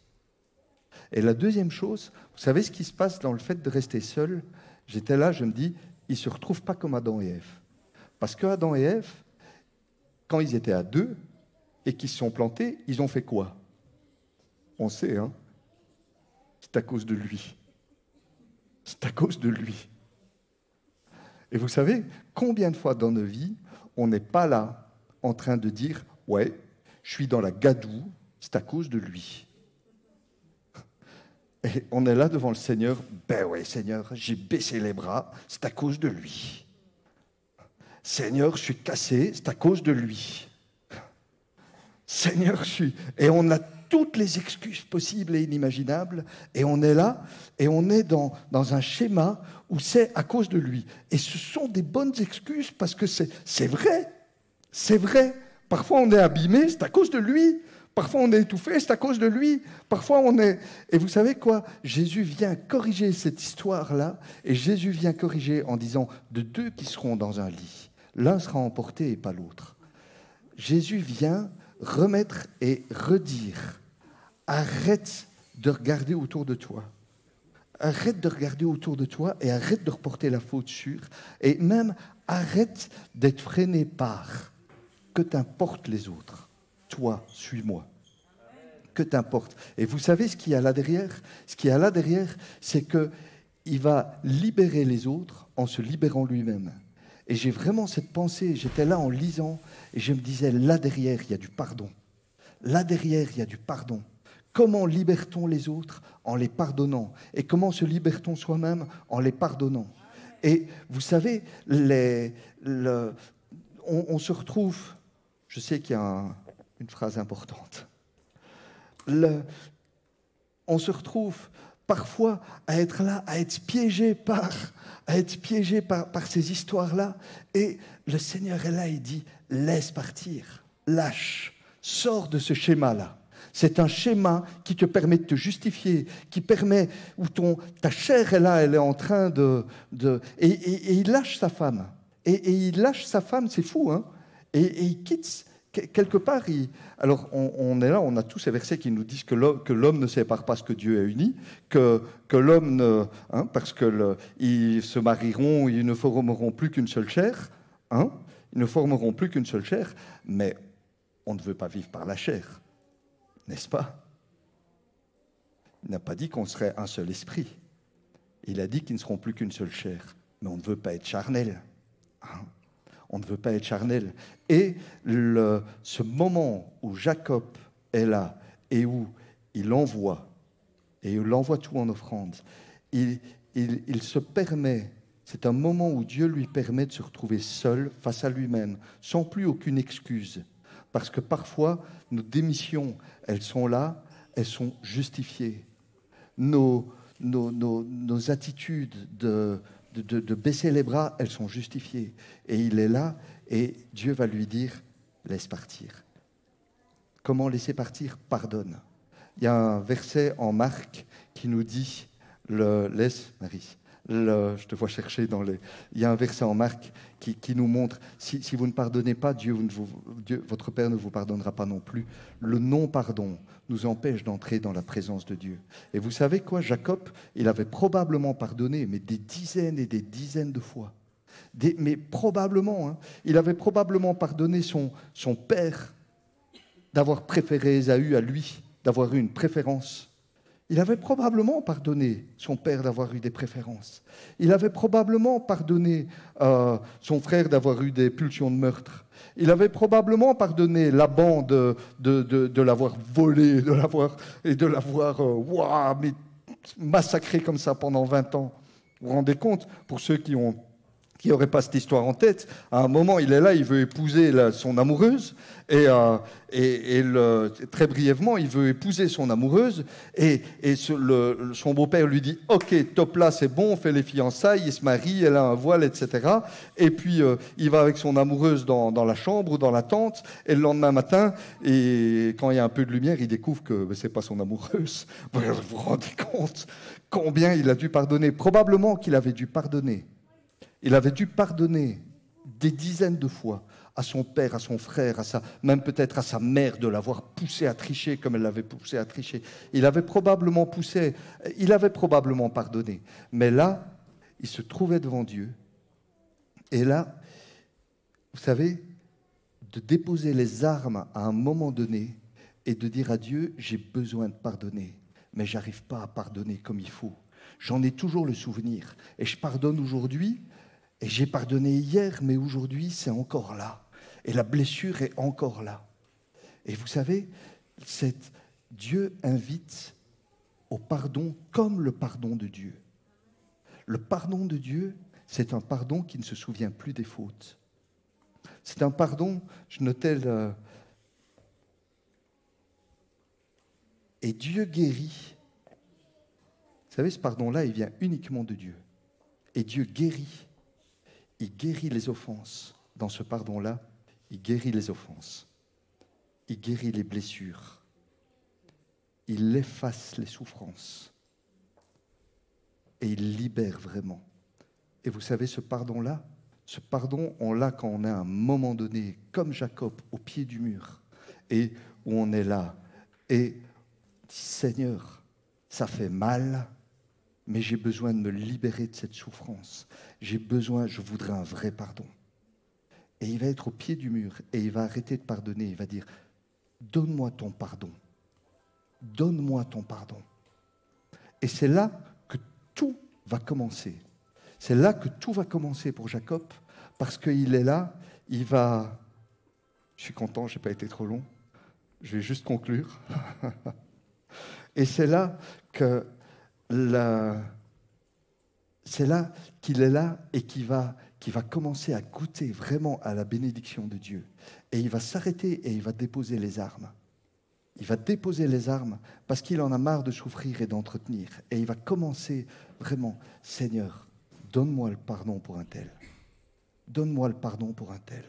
Speaker 6: Et la deuxième chose, vous savez ce qui se passe dans le fait de rester seul? J'étais là, je me dis, ils ne se retrouvent pas comme Adam et Ève. Parce que Adam et Ève, quand ils étaient à deux et qu'ils se sont plantés, ils ont fait quoi? On sait, hein? C'est à cause de lui. C'est à cause de lui. Et vous savez, combien de fois dans nos vies, on n'est pas là en train de dire « Ouais, je suis dans la gadoue, c'est à cause de lui. » Et on est là devant le Seigneur « Ben ouais, Seigneur, j'ai baissé les bras, c'est à cause de lui. Seigneur, je suis cassé, c'est à cause de lui. Seigneur, je suis... » Et on a toutes les excuses possibles et inimaginables, et on est là, et on est dans un schéma où c'est à cause de lui. Et ce sont des bonnes excuses, parce que c'est vrai, c'est vrai. Parfois on est abîmé, c'est à cause de lui. Parfois on est étouffé, c'est à cause de lui. Parfois on est... Et vous savez quoi? Jésus vient corriger cette histoire-là, et Jésus vient corriger en disant, de deux qui seront dans un lit, l'un sera emporté et pas l'autre. Jésus vient remettre et redire, arrête de regarder autour de toi. arrête de regarder autour de toi et arrête de reporter la faute sur, et même arrête d'être freiné par que t'importe les autres. Toi, suis-moi. Que t'importe. Et vous savez ce qu'il y a là derrière? Ce qu'il y a là derrière, c'est qu'il va libérer les autres en se libérant lui-même. Et j'ai vraiment cette pensée, j'étais là en lisant, et je me disais, là derrière, il y a du pardon. Là derrière, il y a du pardon. Comment libère-t-on les autres? En les pardonnant. Et comment se libère-t-on soi-même? En les pardonnant. Et vous savez, on se retrouve, je sais qu'il y a une phrase importante, on se retrouve parfois à être là, à être piégé par ces histoires-là. Et le Seigneur est là, il dit, laisse partir, lâche, sors de ce schéma-là. C'est un schéma qui te permet de te justifier, qui permet, où ta chair est là, elle est en train et il lâche sa femme. Et il lâche sa femme, c'est fou, hein. Et il quitte, quelque part, alors on est là, on a tous ces versets qui nous disent que l'homme ne sépare pas ce que Dieu a uni, que l'homme ne... parce ils se marieront, ils ne formeront plus qu'une seule chair, ils ne formeront plus qu'une seule chair, mais on ne veut pas vivre par la chair. N'est-ce pas? Il n'a pas dit qu'on serait un seul esprit. Il a dit qu'ils ne seront plus qu'une seule chair. Mais on ne veut pas être charnel. On ne veut pas être charnel. Et ce moment où Jacob est là et où il envoie tout en offrande, il se permet, c'est un moment où Dieu lui permet de se retrouver seul face à lui-même, sans plus aucune excuse. Parce que parfois, nos démissions, elles sont là, elles sont justifiées. Nos attitudes de baisser les bras, elles sont justifiées. Et il est là, et Dieu va lui dire, laisse partir. Comment laisser partir? Pardonne. Il y a un verset en Marc qui nous dit, laisse, Marie, je te vois chercher il y a un verset en Marc qui nous montre, si vous ne pardonnez pas, votre Père ne vous pardonnera pas non plus. Le non-pardon nous empêche d'entrer dans la présence de Dieu. Et vous savez quoi, Jacob, il avait probablement pardonné, mais des dizaines et des dizaines de fois. Mais probablement, il avait probablement pardonné son père d'avoir préféré Ésaü à lui, d'avoir eu une préférence. Il avait probablement pardonné son père d'avoir eu des préférences. Il avait probablement pardonné son frère d'avoir eu des pulsions de meurtre. Il avait probablement pardonné Laban de l'avoir volé, de l'avoir massacré comme ça pendant 20 ans. Vous vous rendez compte, pour ceux qui n'auraient pas cette histoire en tête, à un moment, il est là, il veut épouser son amoureuse, et très brièvement, il veut épouser son amoureuse, et son beau-père lui dit « Ok, top là, c'est bon, on fait les fiançailles, il se marie, elle a un voile, etc. » Et puis, il va avec son amoureuse dans la chambre ou dans la tente, et le lendemain matin, et quand il y a un peu de lumière, il découvre que ce n'est pas son amoureuse. Vous vous rendez compte combien il a dû pardonner? Probablement qu'il avait dû pardonner. Il avait dû pardonner des dizaines de fois à son père, à son frère, même peut-être à sa mère de l'avoir poussé à tricher comme elle l'avait poussé à tricher. Il avait probablement pardonné. Mais là, il se trouvait devant Dieu. Et là, vous savez, de déposer les armes à un moment donné et de dire à Dieu, j'ai besoin de pardonner, mais je n'arrive pas à pardonner comme il faut. J'en ai toujours le souvenir. Et je pardonne aujourd'hui. Et j'ai pardonné hier, mais aujourd'hui, c'est encore là. Et la blessure est encore là. Et vous savez, Dieu invite au pardon comme le pardon de Dieu. Le pardon de Dieu, c'est un pardon qui ne se souvient plus des fautes. C'est un pardon, je notais et Dieu guérit. Vous savez, ce pardon-là, il vient uniquement de Dieu. Et Dieu guérit. Il guérit les offenses. Dans ce pardon-là, il guérit les offenses. Il guérit les blessures. Il efface les souffrances. Et il libère vraiment. Et vous savez, ce pardon-là, on l'a quand on est à un moment donné, comme Jacob, au pied du mur, et où on est là, et dit, Seigneur, ça fait mal, mais j'ai besoin de me libérer de cette souffrance. Je voudrais un vrai pardon. Et il va être au pied du mur et il va arrêter de pardonner. Il va dire, donne-moi ton pardon. Donne-moi ton pardon. Et c'est là que tout va commencer. C'est là que tout va commencer pour Jacob, parce qu'il est là, il va... Je suis content, je n'ai pas été trop long. Je vais juste conclure. Et c'est là que c'est là qu'il est là et qu'il va commencer à goûter vraiment à la bénédiction de Dieu. Et il va s'arrêter et il va déposer les armes. Il va déposer les armes parce qu'il en a marre de souffrir et d'entretenir. Et il va commencer vraiment, Seigneur, donne-moi le pardon pour un tel. Donne-moi le pardon pour un tel.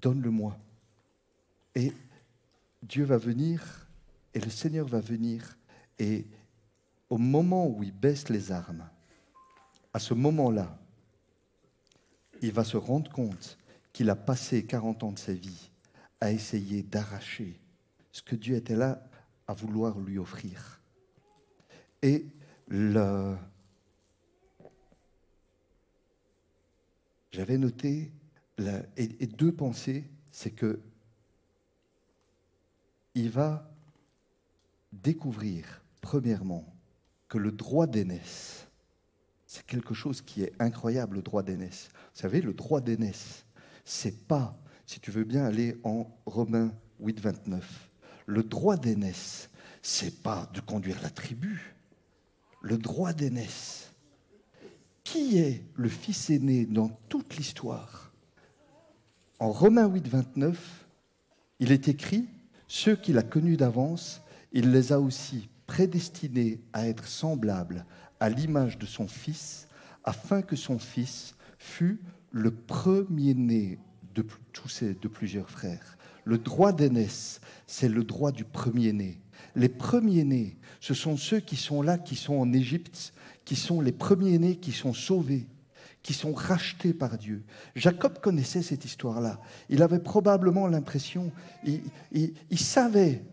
Speaker 6: Donne-le-moi. Et Dieu va venir, et le Seigneur va venir, et au moment où il baisse les armes, à ce moment-là, il va se rendre compte qu'il a passé 40 ans de sa vie à essayer d'arracher ce que Dieu était là à vouloir lui offrir. Et j'avais noté et deux pensées, c'est que il va découvrir, premièrement, que le droit d'aînesse, c'est quelque chose qui est incroyable, le droit d'aînesse. Vous savez, le droit d'aînesse, c'est pas, si tu veux bien aller en Romains 8, 29, le droit d'aînesse, c'est pas de conduire la tribu. Le droit d'aînesse, qui est le fils aîné dans toute l'histoire? En Romains 8, 29, il est écrit, ceux qu'il a connus d'avance, il les a aussi prédestinés à être semblables à l'image de son Fils, afin que son Fils fût le premier-né de plusieurs frères. Le droit d'aînesse, c'est le droit du premier-né. Les premiers-nés, ce sont ceux qui sont là, qui sont en Égypte, qui sont les premiers-nés qui sont sauvés, qui sont rachetés par Dieu. Jacob connaissait cette histoire-là. Il avait probablement l'impression, il savait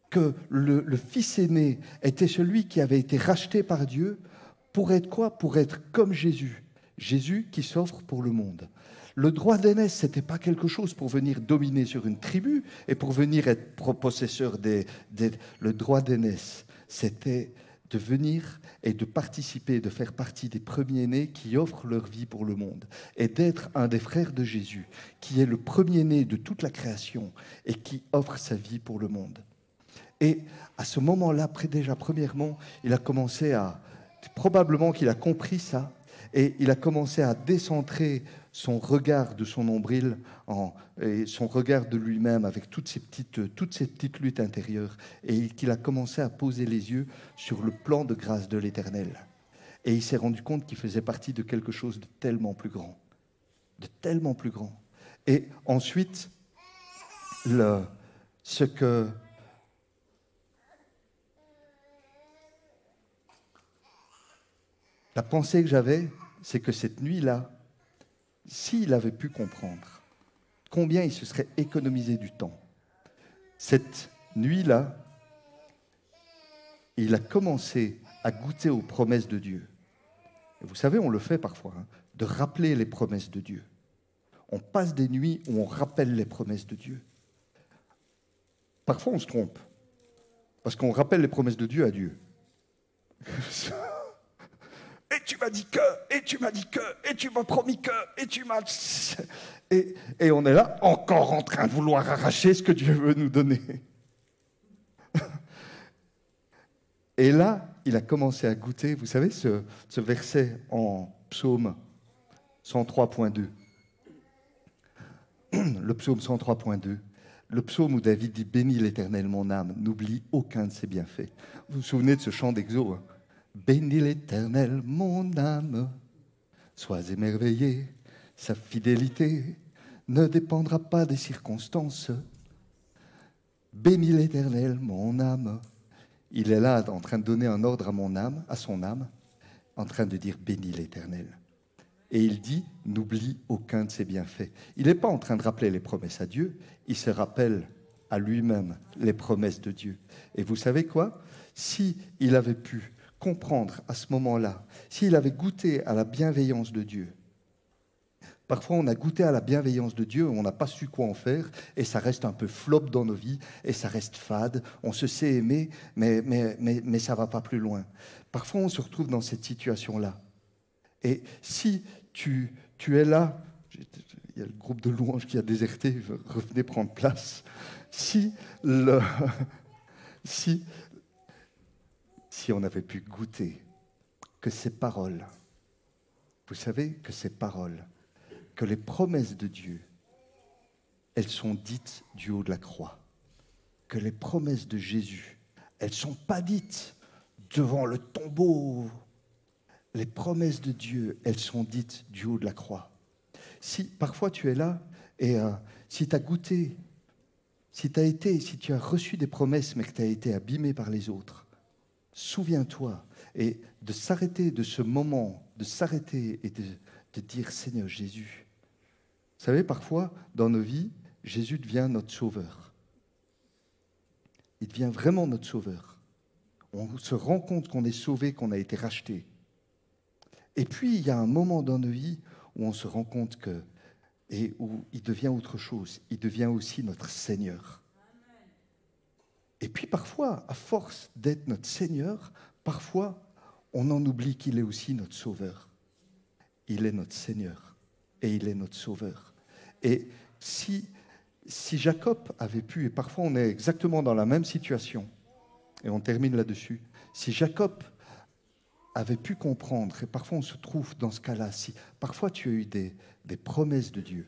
Speaker 6: que le fils aîné était celui qui avait été racheté par Dieu pour être quoi? Pour être comme Jésus. Jésus qui s'offre pour le monde. Le droit d'aînesse, ce n'était pas quelque chose pour venir dominer sur une tribu et pour venir être possesseur le droit d'aînesse, c'était de venir et de participer, de faire partie des premiers-nés qui offrent leur vie pour le monde et d'être un des frères de Jésus, qui est le premier-né de toute la création et qui offre sa vie pour le monde. Et à ce moment-là, déjà premièrement, il a commencé probablement qu'il a compris ça, et il a commencé à décentrer son regard de son nombril et son regard de lui-même avec toutes ces petites luttes intérieures, et qu'il a commencé à poser les yeux sur le plan de grâce de l'Éternel. Et il s'est rendu compte qu'il faisait partie de quelque chose de tellement plus grand. De tellement plus grand. Et ensuite, la pensée que j'avais, c'est que cette nuit-là, s'il avait pu comprendre combien il se serait économisé du temps, cette nuit-là, il a commencé à goûter aux promesses de Dieu. Et vous savez, on le fait parfois, de rappeler les promesses de Dieu. On passe des nuits où on rappelle les promesses de Dieu. Parfois, on se trompe, parce qu'on rappelle les promesses de Dieu à Dieu. Et tu m'as dit que, et tu m'as dit que, et tu m'as promis que, et tu m'as... Et on est là, encore en train de vouloir arracher ce que Dieu veut nous donner. Et là, il a commencé à goûter, vous savez, ce verset en psaume 103.2. Le psaume 103.2. Le psaume où David dit « Bénis l'Éternel mon âme, n'oublie aucun de ses bienfaits ». Vous vous souvenez de ce chant d'Exode, hein? Bénis l'Éternel, mon âme, sois émerveillé, sa fidélité ne dépendra pas des circonstances. Bénis l'Éternel, mon âme. Il est là en train de donner un ordre à mon âme, à son âme, en train de dire bénis l'Éternel. Et il dit, n'oublie aucun de ses bienfaits. Il n'est pas en train de rappeler les promesses à Dieu, il se rappelle à lui-même les promesses de Dieu. Et vous savez quoi? Si il avait pu comprendre à ce moment-là, s'il avait goûté à la bienveillance de Dieu. Parfois, on a goûté à la bienveillance de Dieu, on n'a pas su quoi en faire, et ça reste un peu flop dans nos vies, et ça reste fade. On se sait aimer, mais ça ne va pas plus loin. Parfois, on se retrouve dans cette situation-là. Et si tu es là, il y a le groupe de louanges qui a déserté, revenez prendre place. Si on avait pu goûter que ces paroles, vous savez que ces paroles, que les promesses de Dieu, elles sont dites du haut de la croix. Que les promesses de Jésus, elles ne sont pas dites devant le tombeau. Les promesses de Dieu, elles sont dites du haut de la croix. Si parfois tu es là et si tu as goûté, si tu as reçu des promesses mais que tu as été abîmé par les autres, souviens-toi et de s'arrêter de ce moment, de s'arrêter et de dire Seigneur Jésus. Vous savez, parfois, dans nos vies, Jésus devient notre sauveur. Il devient vraiment notre sauveur. On se rend compte qu'on est sauvé, qu'on a été racheté. Et puis, il y a un moment dans nos vies où on se rend compte et où il devient autre chose. Il devient aussi notre Seigneur. Et puis parfois, à force d'être notre Seigneur, parfois, on en oublie qu'il est aussi notre Sauveur. Il est notre Seigneur et il est notre Sauveur. Et si Jacob avait pu, et parfois on est exactement dans la même situation, et on termine là-dessus, si Jacob avait pu comprendre, et parfois on se trouve dans ce cas-là, si parfois tu as eu des promesses de Dieu,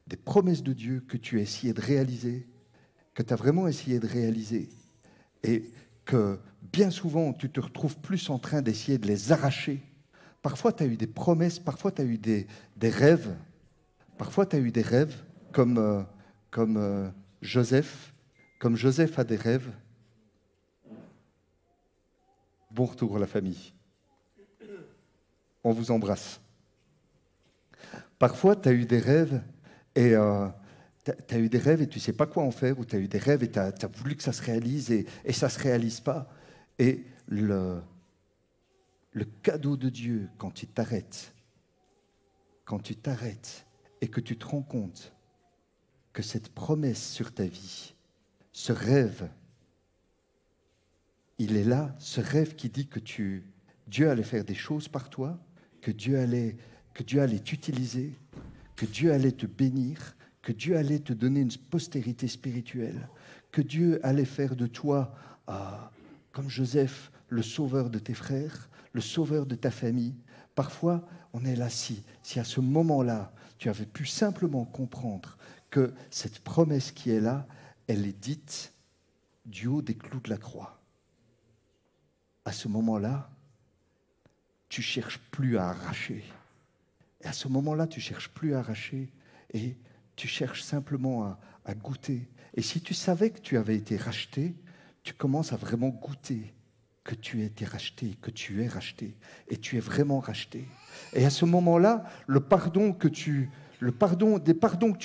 Speaker 6: des promesses de Dieu que tu as essayé de réaliser, que tu as vraiment essayé de réaliser, et que bien souvent tu te retrouves plus en train d'essayer de les arracher. Parfois tu as eu des promesses, parfois tu as eu des rêves, parfois tu as eu des rêves comme Joseph a des rêves. Bon retour à la famille. On vous embrasse. Parfois, tu as eu des rêves et tu ne sais pas quoi en faire, ou tu as eu des rêves et tu as voulu que ça se réalise et ça ne se réalise pas. Et le cadeau de Dieu, quand tu t'arrêtes et que tu te rends compte que cette promesse sur ta vie, ce rêve, il est là, ce rêve qui dit que Dieu allait faire des choses par toi, que Dieu allait t'utiliser, que Dieu allait te bénir, que Dieu allait te donner une postérité spirituelle, que Dieu allait faire de toi, comme Joseph, le sauveur de tes frères, le sauveur de ta famille. Parfois, on est là, si à ce moment-là, tu avais pu simplement comprendre que cette promesse qui est là, elle est dite du haut des clous de la croix. À ce moment-là, tu ne cherches plus à arracher. Et à ce moment-là, tu ne cherches plus à arracher et tu cherches simplement à goûter. Et si tu savais que tu avais été racheté, tu commences à vraiment goûter que tu as été racheté, que tu es racheté, et tu es vraiment racheté. Et à ce moment-là, des pardons que tu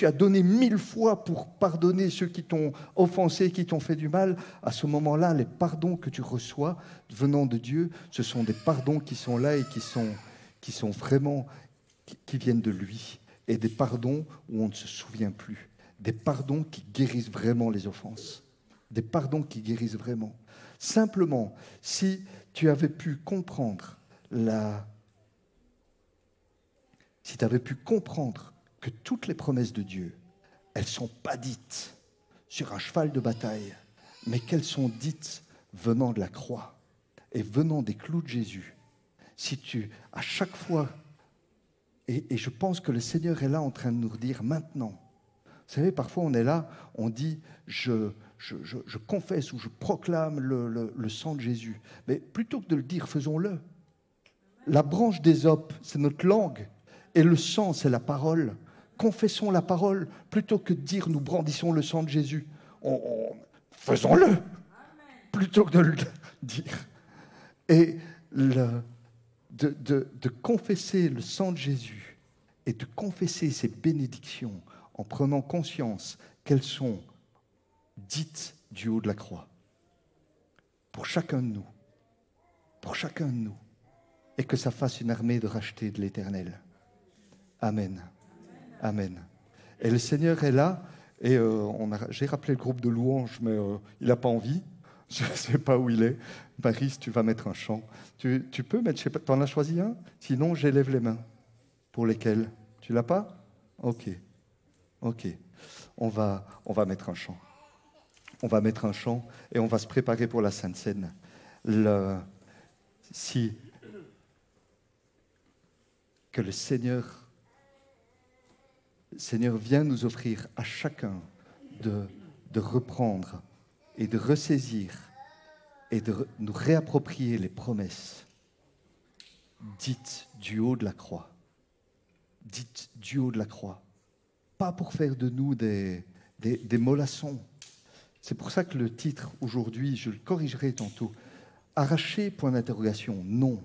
Speaker 6: as donnés 1000 fois pour pardonner ceux qui t'ont offensé, qui t'ont fait du mal, à ce moment-là, les pardons que tu reçois venant de Dieu, ce sont des pardons qui sont là et qui sont vraiment, qui viennent de lui. Et des pardons où on ne se souvient plus. Des pardons qui guérissent vraiment les offenses. Des pardons qui guérissent vraiment. Simplement, si tu avais pu comprendre que toutes les promesses de Dieu, elles ne sont pas dites sur un cheval de bataille, mais qu'elles sont dites venant de la croix et venant des clous de Jésus. Si tu, à chaque fois, et je pense que le Seigneur est là en train de nous dire maintenant. Vous savez, parfois on est là, on dit je confesse ou je proclame le sang de Jésus. Mais plutôt que de le dire, faisons-le. La branche d'Ésope, c'est notre langue. Et le sang, c'est la parole. Confessons la parole plutôt que de dire nous brandissons le sang de Jésus. Faisons-le plutôt que de le dire. Et de confesser le sang de Jésus et de confesser ses bénédictions en prenant conscience qu'elles sont dites du haut de la croix. Pour chacun de nous. pour chacun de nous. Et que ça fasse une armée de rachetés de l'Éternel. Amen. Amen. Et le Seigneur est là. Et j'ai rappelé le groupe de louanges, mais il n'a pas envie. Je ne sais pas où il est. Marie, si tu vas mettre un chant. Tu peux mettre, je sais pas, tu en as choisi un? Sinon, j'élève les mains. Pour lesquels? Tu l'as pas? Ok. On va mettre un chant. On va mettre un chant et on va se préparer pour la Sainte Seine. Que le Seigneur vient nous offrir à chacun de reprendre et de ressaisir et de nous réapproprier les promesses dites du haut de la croix. Dites du haut de la croix. Pas pour faire de nous des mollassons. C'est pour ça que le titre aujourd'hui, je le corrigerai tantôt. Arracher, point d'interrogation, non.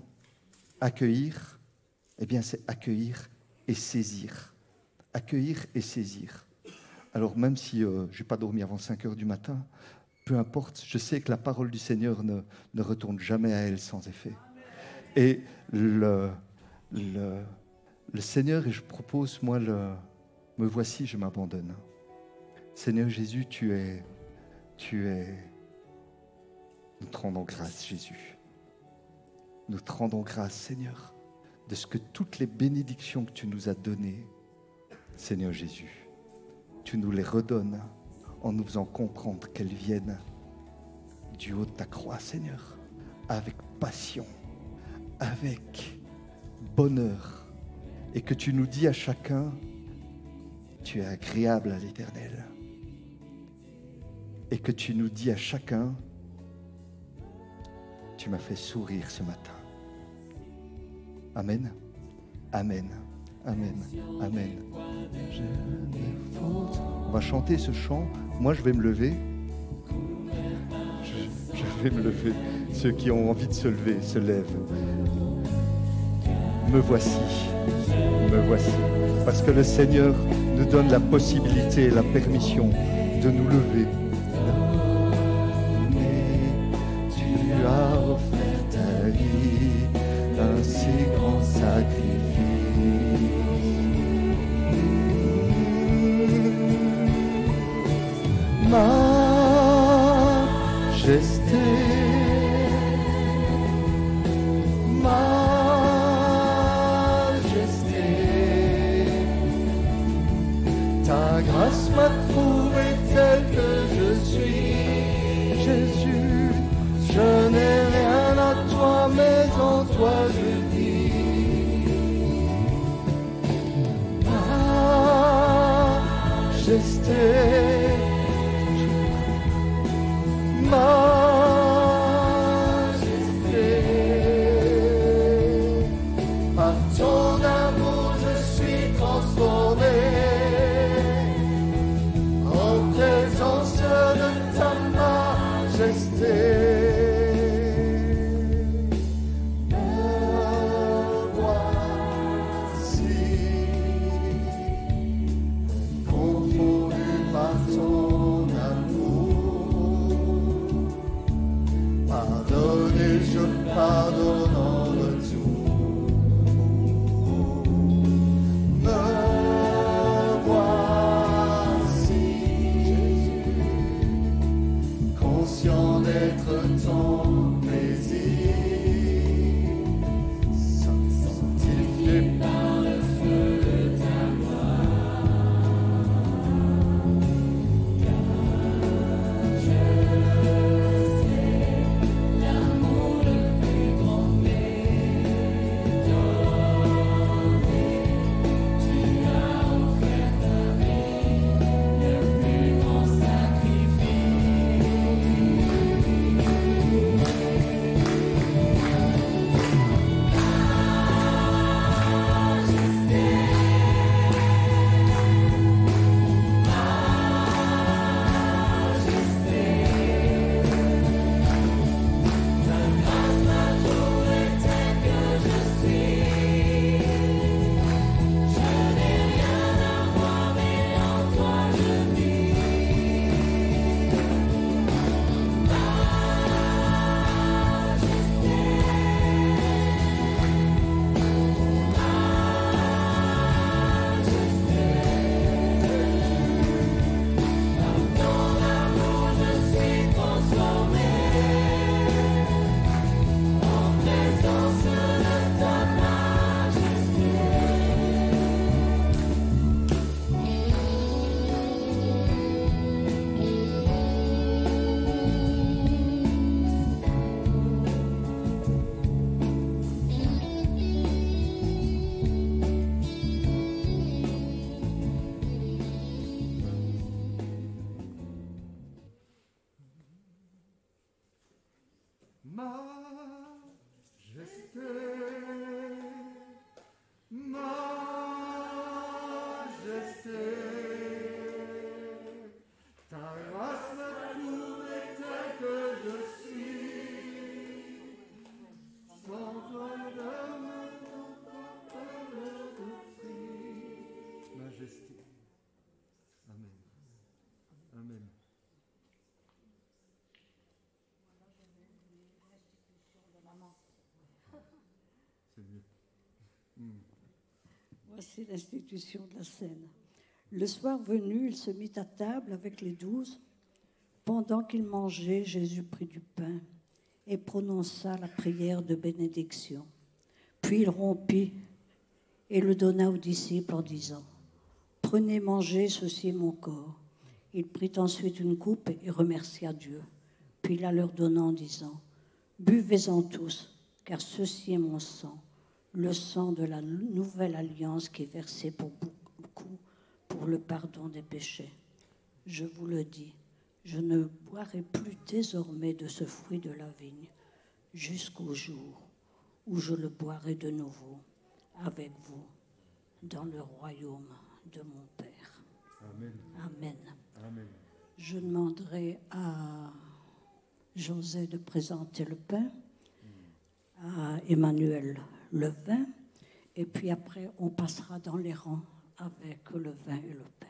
Speaker 6: Accueillir, eh bien c'est accueillir et saisir. Accueillir et saisir. Alors même si je n'ai pas dormi avant 5 heures du matin, peu importe, je sais que la parole du Seigneur ne retourne jamais à elle sans effet. Et le Seigneur, et je propose, moi, me voici, je m'abandonne. Seigneur Jésus, tu es... Nous te rendons grâce, Jésus. Nous te rendons grâce, Seigneur, de ce que toutes les bénédictions que tu nous as données, Seigneur Jésus, tu nous les redonnes en nous faisant comprendre qu'elles viennent du haut de ta croix, Seigneur, avec passion, avec bonheur, et que tu nous dis à chacun, tu es agréable à l'Éternel. Et que tu nous dis à chacun, tu m'as fait sourire ce matin. Amen. Amen. Amen. Amen. On va chanter ce chant. Moi, je vais me lever. Je vais me lever. Ceux qui ont envie de se lever, se lèvent. Me voici. Me voici. Parce que le Seigneur nous donne la possibilité et la permission de nous lever. Tu as offert ta vie, un si grand sacrifice. Majesté, majesté, ta grâce m'a trouvé tel que je suis, Jésus. Je n'ai rien à toi, mais en toi je vis. Majesté, majesté, par ton amour je suis transformé en présence de ta majesté. Pardonne en retour. Me voici, Jésus, conscient d'être Majesté, majesté, ta grâce me couvre tel que je suis, sans toi l'homme ne prie. Majesté. Amen. Amen. C'est mieux.
Speaker 7: Voici l'institution de la scène. Le soir venu, il se mit à table avec les 12. Pendant qu'il mangeait, Jésus prit du pain et prononça la prière de bénédiction. Puis il rompit et le donna aux disciples en disant : Prenez, mangez, ceci est mon corps. Il prit ensuite une coupe et remercia Dieu. Puis la leur donna en disant : Buvez-en tous, car ceci est mon sang, le sang de la nouvelle alliance qui est versé pour beaucoup pour le pardon des péchés. Je vous le dis, je ne boirai plus désormais de ce fruit de la vigne jusqu'au jour où je le boirai de nouveau avec vous dans le royaume de mon Père.
Speaker 6: Amen.
Speaker 7: Amen.
Speaker 6: Amen.
Speaker 7: Je demanderai à José de présenter le pain, à Emmanuel le vin, et puis après on passera dans les rangs avec le vin et le pain.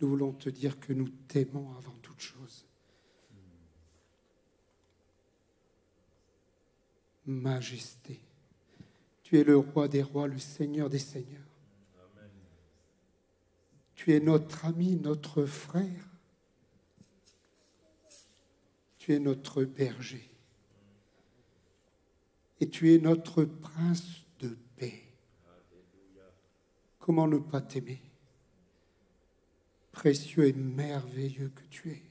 Speaker 8: Nous voulons te dire que nous t'aimons avant toute chose. Majesté, tu es le roi des rois, le Seigneur des seigneurs.
Speaker 6: Amen.
Speaker 8: Tu es notre ami, notre frère. Tu es notre berger. Et tu es notre prince de paix. Comment ne pas t'aimer? Précieux et merveilleux que tu es,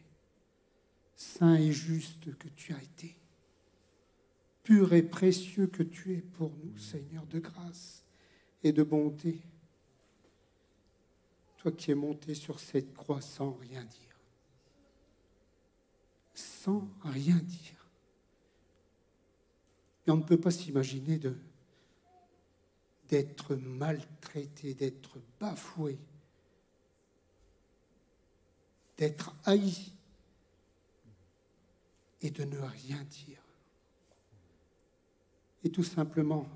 Speaker 8: saint et juste que tu as été, pur et précieux que tu es pour nous, Seigneur de grâce et de bonté. Toi qui es monté sur cette croix sans rien dire. Sans rien dire. Et on ne peut pas s'imaginer d'être maltraité, d'être bafoué, d'être haï et de ne rien dire. Et tout simplement,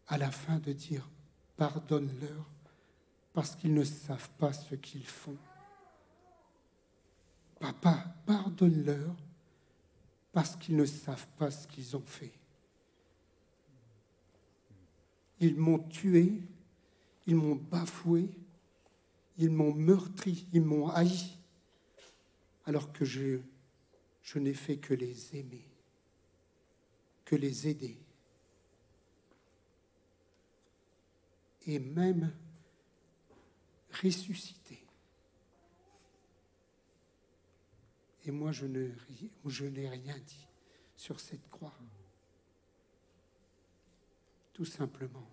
Speaker 8: à la fin de dire « Pardonne-leur parce qu'ils ne savent pas ce qu'ils font. » Papa, pardonne-leur parce qu'ils ne savent pas ce qu'ils ont fait. Ils m'ont tué, ils m'ont bafoué, ils m'ont meurtri, ils m'ont haï, alors que je n'ai fait que les aimer, que les aider. Et même ressusciter. Et moi, je n'ai rien dit sur cette croix. Tout simplement,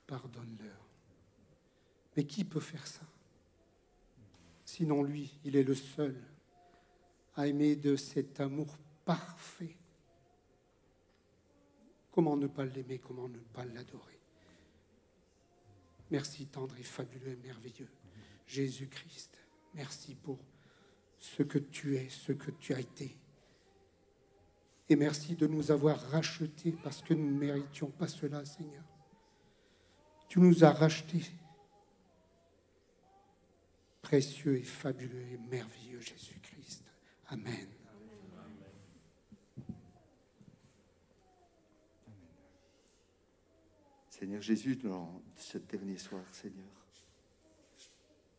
Speaker 8: pardonne-leur. Mais qui peut faire ça? Sinon lui, il est le seul à aimer de cet amour parfait. Comment ne pas l'aimer, comment ne pas l'adorer? Merci tendre et fabuleux et merveilleux. Jésus-Christ, merci pour ce que tu es, ce que tu as été. Et merci de nous avoir rachetés parce que nous ne méritions pas cela, Seigneur. Tu nous as rachetés. Précieux et fabuleux et merveilleux Jésus-Christ. Amen.
Speaker 6: Seigneur Jésus, dans ce dernier soir, Seigneur,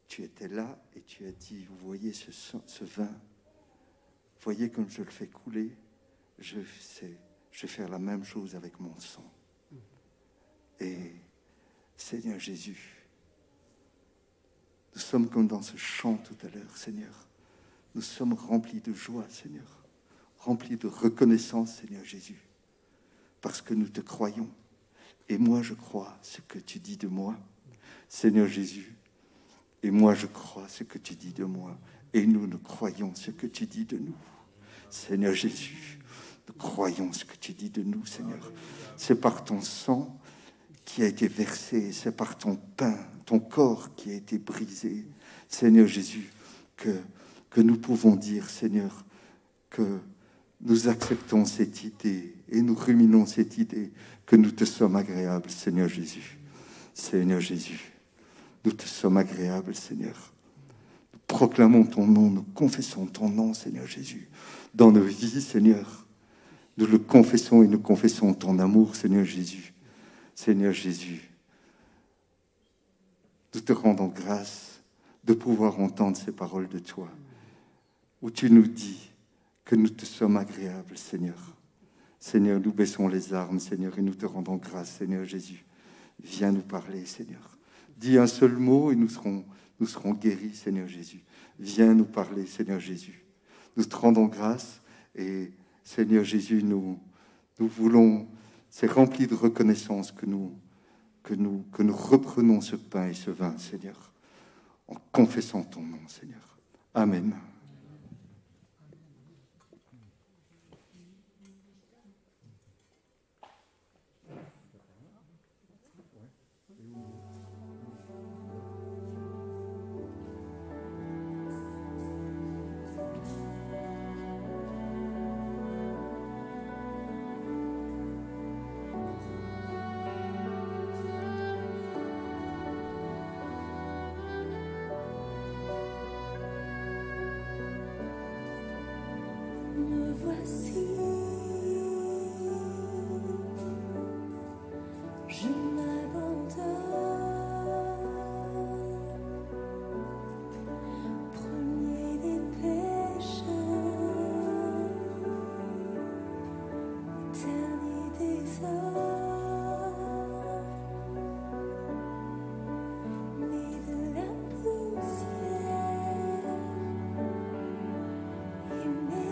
Speaker 6: tu étais là et tu as dit, vous voyez ce vin, voyez comme je le fais couler, je vais faire la même chose avec mon sang. Et Seigneur Jésus, nous sommes comme dans ce chant tout à l'heure, Seigneur. Nous sommes remplis de joie, Seigneur, remplis de reconnaissance, Seigneur Jésus, parce que nous te croyons. Et moi, je crois ce que tu dis de moi, Seigneur Jésus. Et moi, je crois ce que tu dis de moi. Et nous croyons ce que tu dis de nous. Seigneur Jésus, nous croyons ce que tu dis de nous, Seigneur. C'est par ton sang qui a été versé, c'est par ton pain, ton corps qui a été brisé, Seigneur Jésus, que nous pouvons dire, Seigneur, que nous acceptons cette idée et nous ruminons cette idée que nous te sommes agréables, Seigneur Jésus. Seigneur Jésus, nous te sommes agréables, Seigneur. Nous proclamons ton nom, nous confessons ton nom, Seigneur Jésus. Dans nos vies, Seigneur, nous le confessons et nous confessons ton amour, Seigneur Jésus. Seigneur Jésus, nous te rendons grâce de pouvoir entendre ces paroles de toi, où tu nous dis que nous te sommes agréables, Seigneur. Seigneur, nous baissons les armes, Seigneur, et nous te rendons grâce, Seigneur Jésus. Viens nous parler, Seigneur. Dis un seul mot et nous serons guéris, Seigneur Jésus. Viens nous parler, Seigneur Jésus. Nous te rendons grâce et, Seigneur Jésus, nous voulons, c'est rempli de reconnaissance que nous reprenons ce pain et ce vin, Seigneur, en confessant ton nom, Seigneur. Amen.
Speaker 1: Me voici, je m'abandonne, premier des pécheurs, dernier des hommes, né de la poussière, aimé.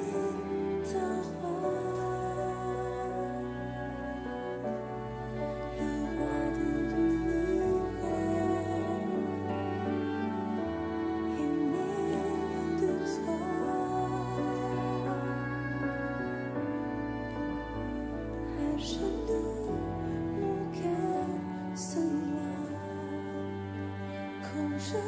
Speaker 1: Je